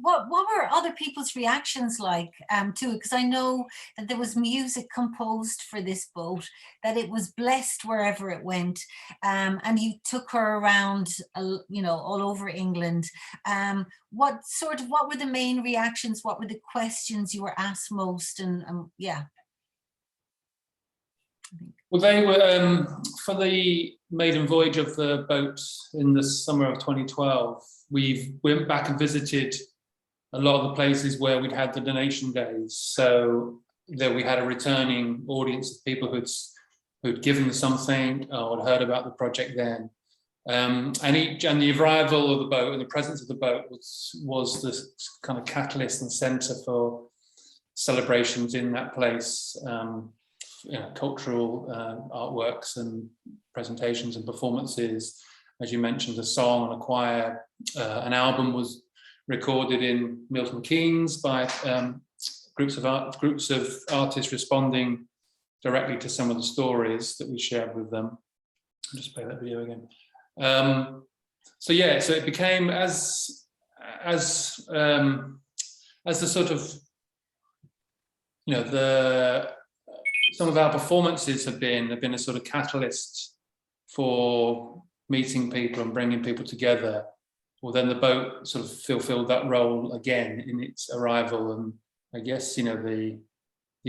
What were other people's reactions like to it? Because I know that there was music composed for this boat, that it was blessed wherever it went, and you took her around, you know, all over England. What were the main reactions? What were the questions you were asked most? And yeah. Well, they were for the maiden voyage of the boat in the summer of 2012. We went back and visited a lot of the places where we'd had the donation days. So there we had a returning audience of people who'd given something or had heard about the project then. And the arrival of the boat and the presence of the boat was the kind of catalyst and centre for celebrations in that place. You know, cultural artworks and presentations and performances. As you mentioned, a song and a choir. An album was recorded in Milton Keynes by groups of artists responding directly to some of the stories that we shared with them. I'll just play that video again. So yeah, so it became as the sort of, some of our performances have been a sort of catalyst for meeting people and bringing people together. Well, then the boat sort of fulfilled that role again in its arrival, and I guess the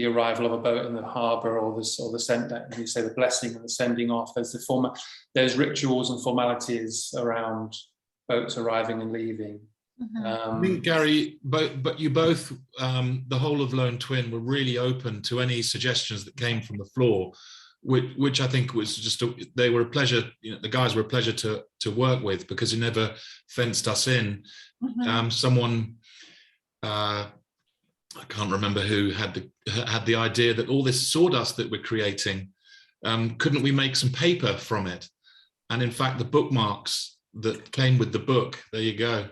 arrival of a boat in the harbour, or the send, you say the blessing and the sending off. There's rituals and formalities around boats arriving and leaving. I think, Gary, but you both, the whole of Lone Twin, were really open to any suggestions that came from the floor, which I think was just they were a pleasure. The guys were a pleasure to work with, because you never fenced us in. Someone, I can't remember who had the idea that all this sawdust that we're creating, couldn't we make some paper from it? And in fact, the bookmarks that came with the book, there you go.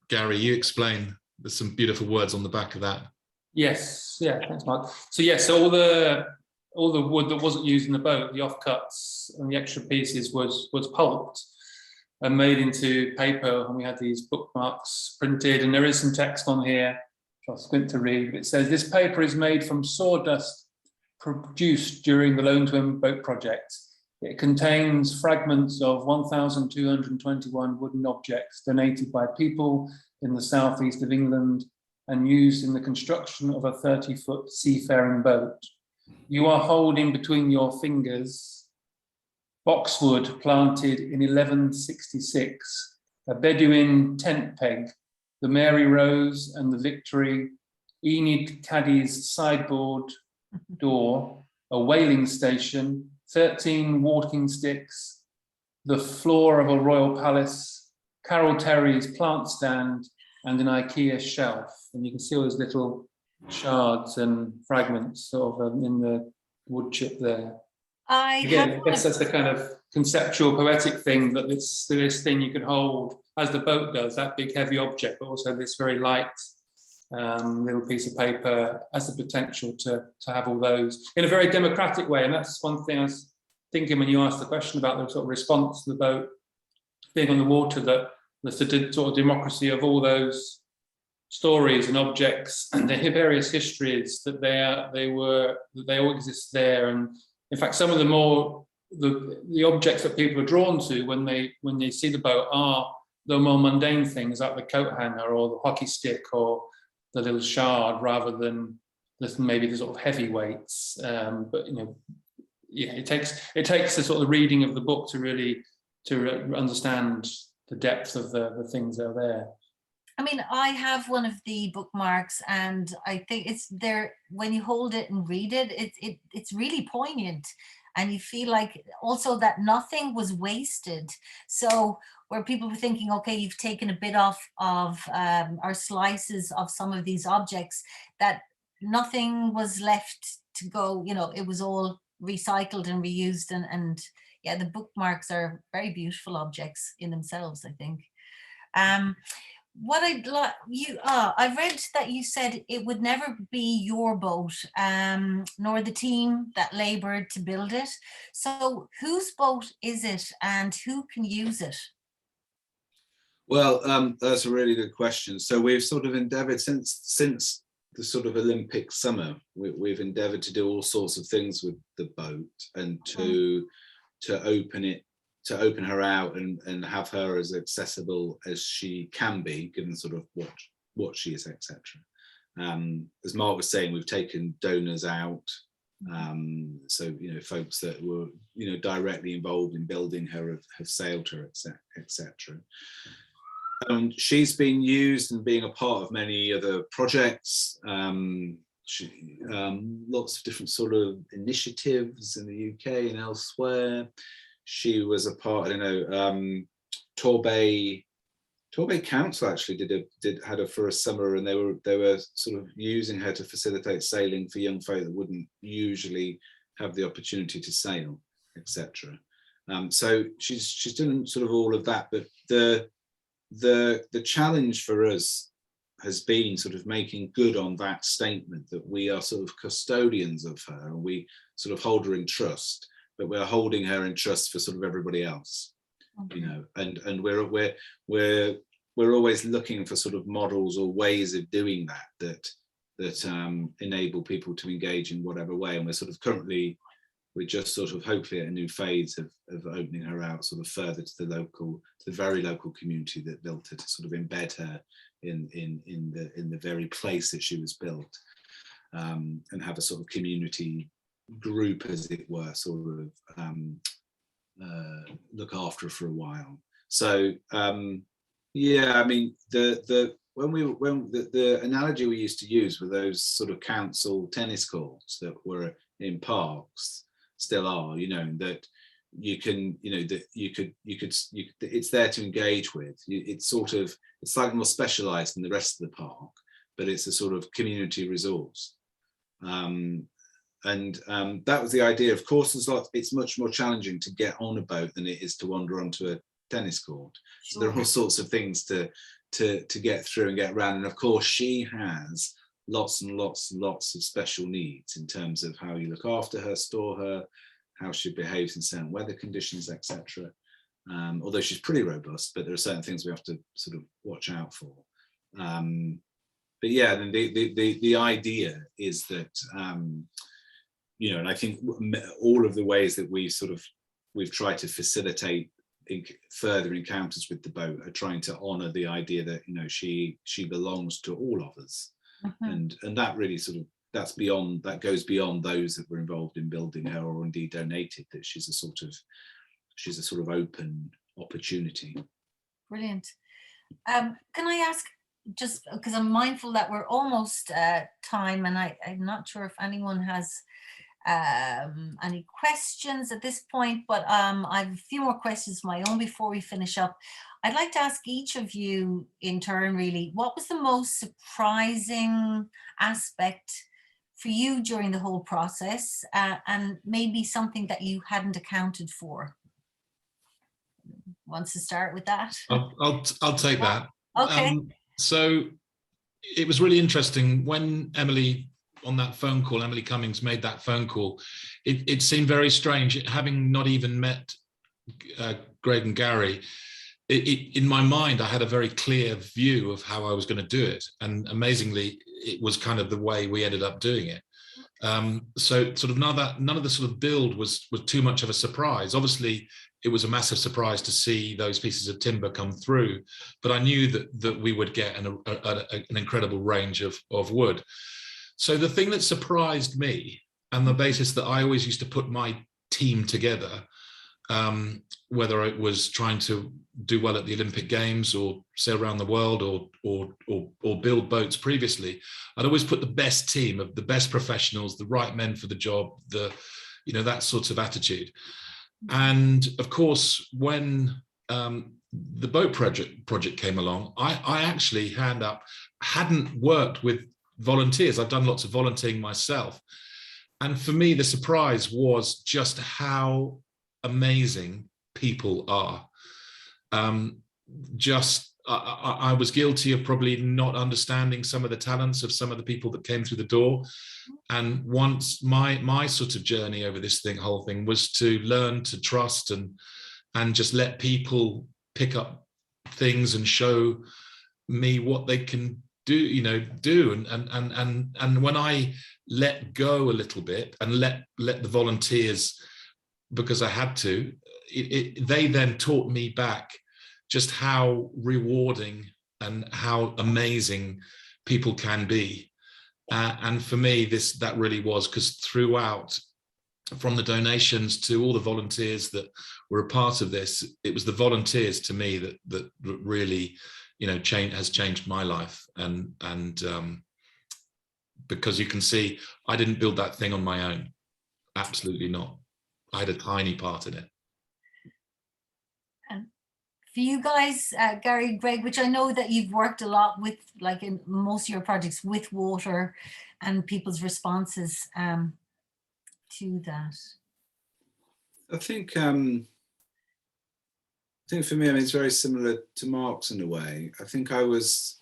Gary, you explain. There's some beautiful words on the back of that. Yes, yeah, thanks, Mark. So yes, all the wood that wasn't used in the boat, the offcuts and the extra pieces, was pulped and made into paper, and we had these bookmarks printed, and there is some text on here, which I'll squint to read, but it says, "This paper is made from sawdust produced during the Lone Twin boat project. It contains fragments of 1,221 wooden objects donated by people in the southeast of England and used in the construction of a 30-foot seafaring boat. You are holding between your fingers boxwood planted in 1166, a Bedouin tent peg, the Mary Rose and the Victory, Enid Caddy's sideboard door, a whaling station, 13 walking sticks, the floor of a royal palace, Carol Terry's plant stand, and an IKEA shelf." And you can see all those little shards and fragments sort of in the wood chip there. I guess that's the kind of conceptual, poetic thing, that this thing you can hold, as the boat does, that big heavy object, but also this very light little piece of paper has the potential to have all those in a very democratic way. And that's one thing I was thinking when you asked the question about the sort of response to the boat being on the water, that the sort of democracy of all those stories and objects and their various histories, that they all exist there. And in fact, some of the objects that people are drawn to when they see the boat are the more mundane things, like the coat hanger or the hockey stick or the little shard, rather than maybe the sort of heavyweights. But it takes the sort of reading of the book to really understand the depth of the things that are there. I mean, I have one of the bookmarks, and I think it's there when you hold it and read it. It's really poignant, and you feel like also that nothing was wasted. So where people were thinking, okay, you've taken a bit off of or slices of some of these objects, that nothing was left to go. It was all recycled and reused, and yeah, the bookmarks are very beautiful objects in themselves, I think. What I'd like I read that you said it would never be your boat, nor the team that labored to build it. So whose boat is it, and who can use it? Well, that's a really good question. So we've sort of endeavoured since the sort of Olympic summer, we've endeavoured to do all sorts of things with the boat, and to open her out and have her as accessible as she can be, given sort of what she is, etc. As Mark was saying, we've taken donors out, so folks that were directly involved in building her have sailed her, etc. She's been used and being a part of many other projects. Lots of different sort of initiatives in the UK and elsewhere. She was a part, Torbay Council actually had her for a summer, and they were sort of using her to facilitate sailing for young folk that wouldn't usually have the opportunity to sail, etc. So she's doing sort of all of that, but the challenge for us has been sort of making good on that statement that we are sort of custodians of her, and we sort of hold her in trust, but we're holding her in trust for sort of everybody else, you know, and we're always looking for sort of models or ways of doing that enable people to engage in whatever way. And we're just sort of hopefully at a new phase of opening her out sort of further to the very local community that built her, to sort of embed her in the very place that she was built, and have a sort of community group, as it were, sort of look after her for a while. So yeah, I mean, the analogy we used to use were those sort of council tennis courts that were in parks, still are, you know, that you can, you know, that you could it's there to engage with. It's slightly more specialized than the rest of the park, but it's a sort of community resource. And that was the idea. Of course, it's much more challenging to get on a boat than it is to wander onto a tennis court. So there are all sorts of things to get through and get around. And of course, she has lots and lots of special needs in terms of how you look after her, store her, how she behaves in certain weather conditions, etc. Although she's pretty robust, but there are certain things we have to sort of watch out for. But yeah, the idea is that you know, and I think all of the ways that we've tried to facilitate further encounters with the boat are trying to honor the idea that, you know, she belongs to all of us. And that really that goes beyond those that were involved in building her or indeed donated, that she's a sort of open opportunity. Brilliant. Can I ask, just because I'm mindful that we're almost time, and I'm not sure if anyone has any questions at this point, but I have a few more questions of my own before we finish up. I'd like to ask each of you in turn, really, what was the most surprising aspect for you during the whole process, and maybe something that you hadn't accounted for? Wants to start with that? I'll take that. Okay. So it was really interesting when Emily, on that phone call, Emily Cummings made that phone call. It seemed very strange, having not even met Gregg and Gary. In my mind, I had a very clear view of how I was going to do it, and amazingly, it was kind of the way we ended up doing it. So sort of none of the sort of build was too much of a surprise. Obviously, it was a massive surprise to see those pieces of timber come through, but I knew that we would get an incredible range of wood. So the thing that surprised me, and the basis that I always used to put my team together, whether it was trying to do well at the Olympic Games or sail around the world or build boats previously, I'd always put the best team of the best professionals, the right men for the job, that sort of attitude. And of course, when the boat project came along, I actually hadn't worked with volunteers. I've done lots of volunteering myself. And for me, the surprise was just how amazing people are. I was guilty of probably not understanding some of the talents of some of the people that came through the door. And once my sort of journey over this whole thing was to learn to trust and just let people pick up things and show me what they can do. And when I let go a little bit and let the volunteers, because I had to, they then taught me back just how rewarding and how amazing people can be. And for me, that really was, because throughout, from the donations to all the volunteers that were a part of this, it was the volunteers to me that really, has changed my life. And because you can see, I didn't build that thing on my own. Absolutely not. I had a tiny part in it. And for you guys, Gary, Gregg, which I know that you've worked a lot with, like in most of your projects, with water and people's responses to that. I think for me, it's very similar to Mark's in a way. I think I was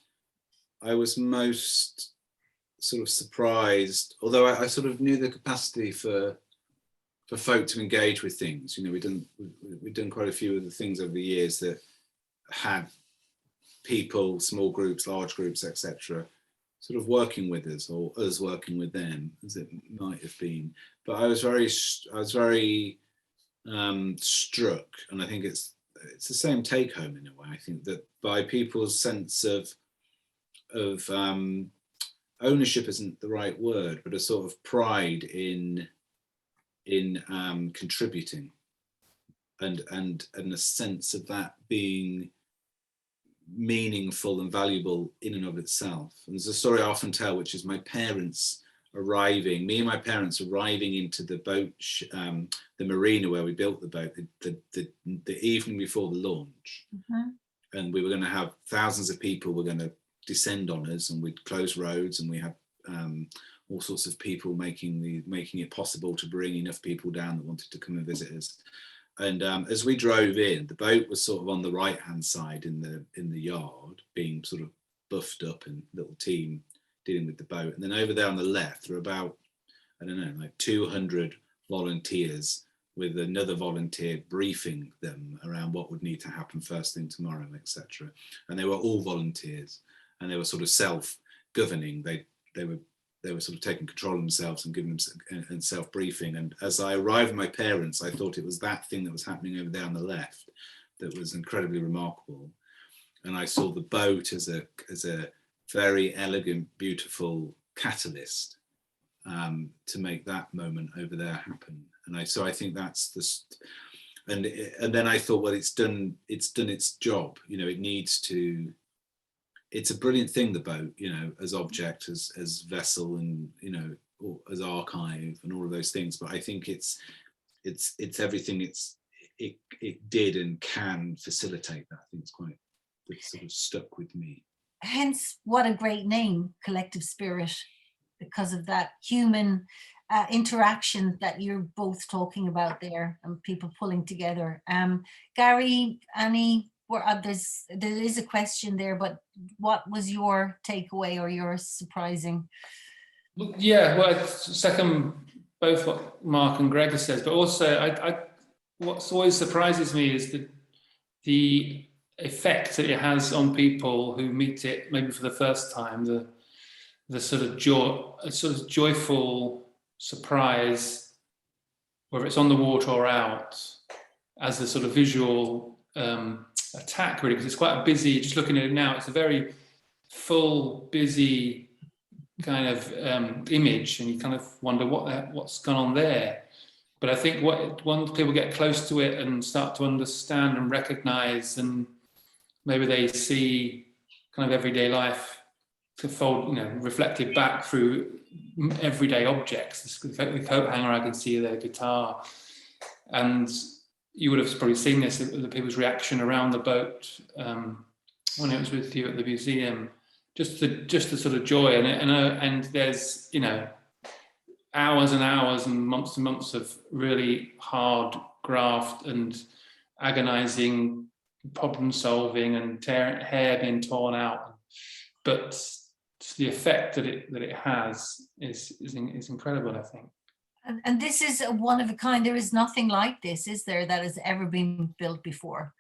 I was most sort of surprised, although I sort of knew the capacity for folk to engage with things. You know, we've done quite a few of the things over the years that had people, small groups, large groups, etc., sort of working with us, or us working with them, as it might have been. But I was very struck, and I think it's the same take home in a way. I think that by people's sense of ownership isn't the right word, but a sort of pride in contributing, and a sense of that being meaningful and valuable in and of itself. And there's a story I often tell, which is me and my parents arriving into the boat, the marina where we built the boat, the evening before the launch. And we were going to have thousands of people were going to descend on us, and we'd close roads, and we had all sorts of people making it possible to bring enough people down that wanted to come and visit us. And as we drove in, the boat was sort of on the right hand side in the yard, being sort of buffed up, and little team dealing with the boat. And then over there on the left, there were about, I don't know, like 200 volunteers, with another volunteer briefing them around what would need to happen first thing tomorrow, etc. And they were all volunteers, and they were sort of self-governing. They were sort of taking control of themselves and giving them and self-briefing. And as I arrived with my parents, I thought it was that thing that was happening over there on the left that was incredibly remarkable. And I saw the boat as a very elegant, beautiful catalyst to make that moment over there happen. And I think that's and then I thought, well, it's done its job. You know, it's a brilliant thing, the boat, you know, as object, as vessel, and, you know, as archive and all of those things. But I think it's everything it did and can facilitate that. I think it's sort of stuck with me. Hence, what a great name, Collective Spirit, because of that human interaction that you're both talking about there, and people pulling together. Gary, Annie, there is a question there, but what was your takeaway or your surprising? Yeah, well, I second both what Mark and Gregg says, but also what always surprises me is the effect that it has on people who meet it maybe for the first time. The sort of joyful surprise, whether it's on the water or out, as a sort of visual attack, really, because it's quite a busy, just looking at it now, it's a very full, busy kind of image, and you kind of wonder what's gone on there. But I think once people get close to it and start to understand and recognize, and maybe they see kind of everyday life to fold, you know, reflected back through everyday objects. The coat hanger, I can see the guitar, and you would have probably seen this, the people's reaction around the boat when it was with you at the museum. Just the sort of joy, and there's, you know, hours and hours and months of really hard graft and agonizing problem solving and hair being torn out, but the effect that it has is incredible, I think. And this is a one of a kind. There is nothing like this, is there, that has ever been built before?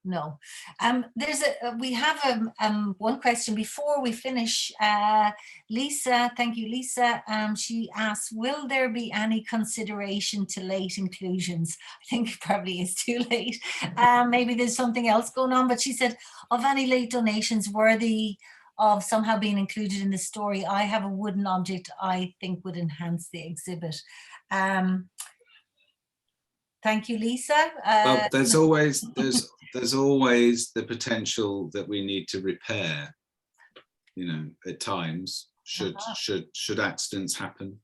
No. We have one question before we finish. Lisa, thank you, Lisa. She asks, will there be any consideration to late inclusions? I think it probably is too late. Maybe there's something else going on, but she said, of any late donations worthy of somehow being included in the story, I have a wooden object I think would enhance the exhibit. Thank you, Lisa. Well, there's always the potential that we need to repair, you know, at times, should accidents happen.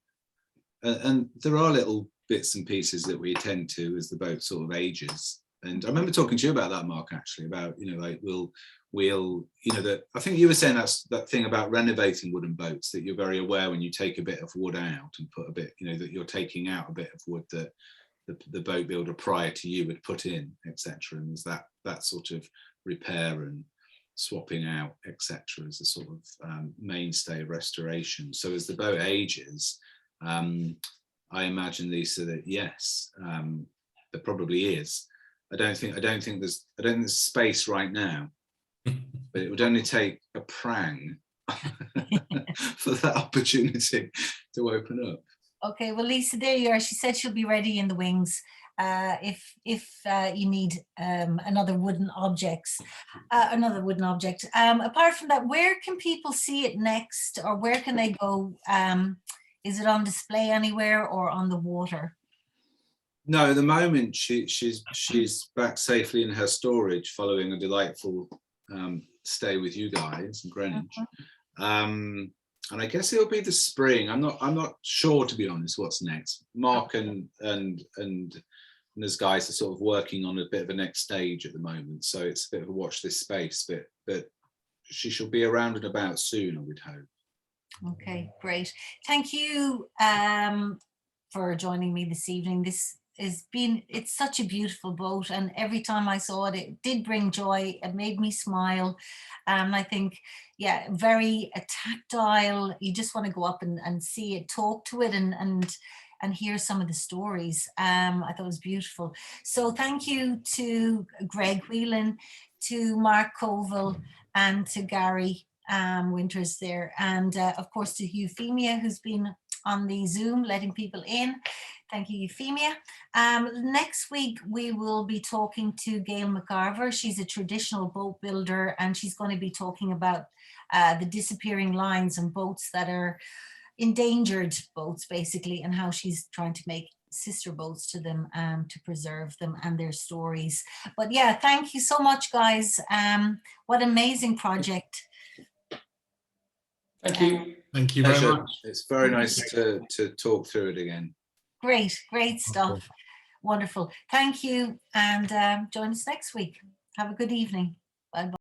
And there are little bits and pieces that we attend to as the boat sort of ages. And I remember talking to you about that, Mark, actually, about, you know, like we'll, you know, that I think you were saying that thing about renovating wooden boats, that you're very aware when you take a bit of wood out and put a bit, you know, that you're taking out a bit of wood that the boat builder prior to you would put in, etc. And there's that sort of repair swapping out, etc., as a sort of mainstay of restoration. So as the boat ages, I imagine, Lisa, that yes, there probably is. I don't think there's space right now, but it would only take a prang for that opportunity to open up. Okay, well, Lisa, there you are. She said she'll be ready in the wings if you need another wooden object. Apart from that, where can people see it next, or where can they go? Is it on display anywhere or on the water? No, at the moment she's back safely in her storage following a delightful stay with you guys in Greenwich. And I guess it'll be the spring. I'm not sure, to be honest, what's next. Mark and those guys are sort of working on a bit of a next stage at the moment, so it's a bit of a watch this space. But she shall be around and about soon, I would hope. Okay, great. Thank you for joining me this evening. It's such a beautiful boat, and every time I saw it, it did bring joy. It made me smile. I think, yeah, very tactile. You just want to go up and see it, talk to it, and hear some of the stories. I thought it was beautiful. So thank you to Gregg Whelan, to Mark Covell, and to Gary Winters there, and of course to Euphemia, who's been on the Zoom letting people in. Thank you, Euphemia. Next week we will be talking to Gail McCarver. She's a traditional boat builder, and she's going to be talking about the disappearing lines and boats that are endangered boats, basically, and how she's trying to make sister boats to them to preserve them and their stories. But yeah, thank you so much, guys. What an amazing project. Thank you. Thank you very Pleasure. much. It's very nice to talk through it again. Great stuff. Wonderful. Thank you, and join us next week. Have a good evening. Bye-bye.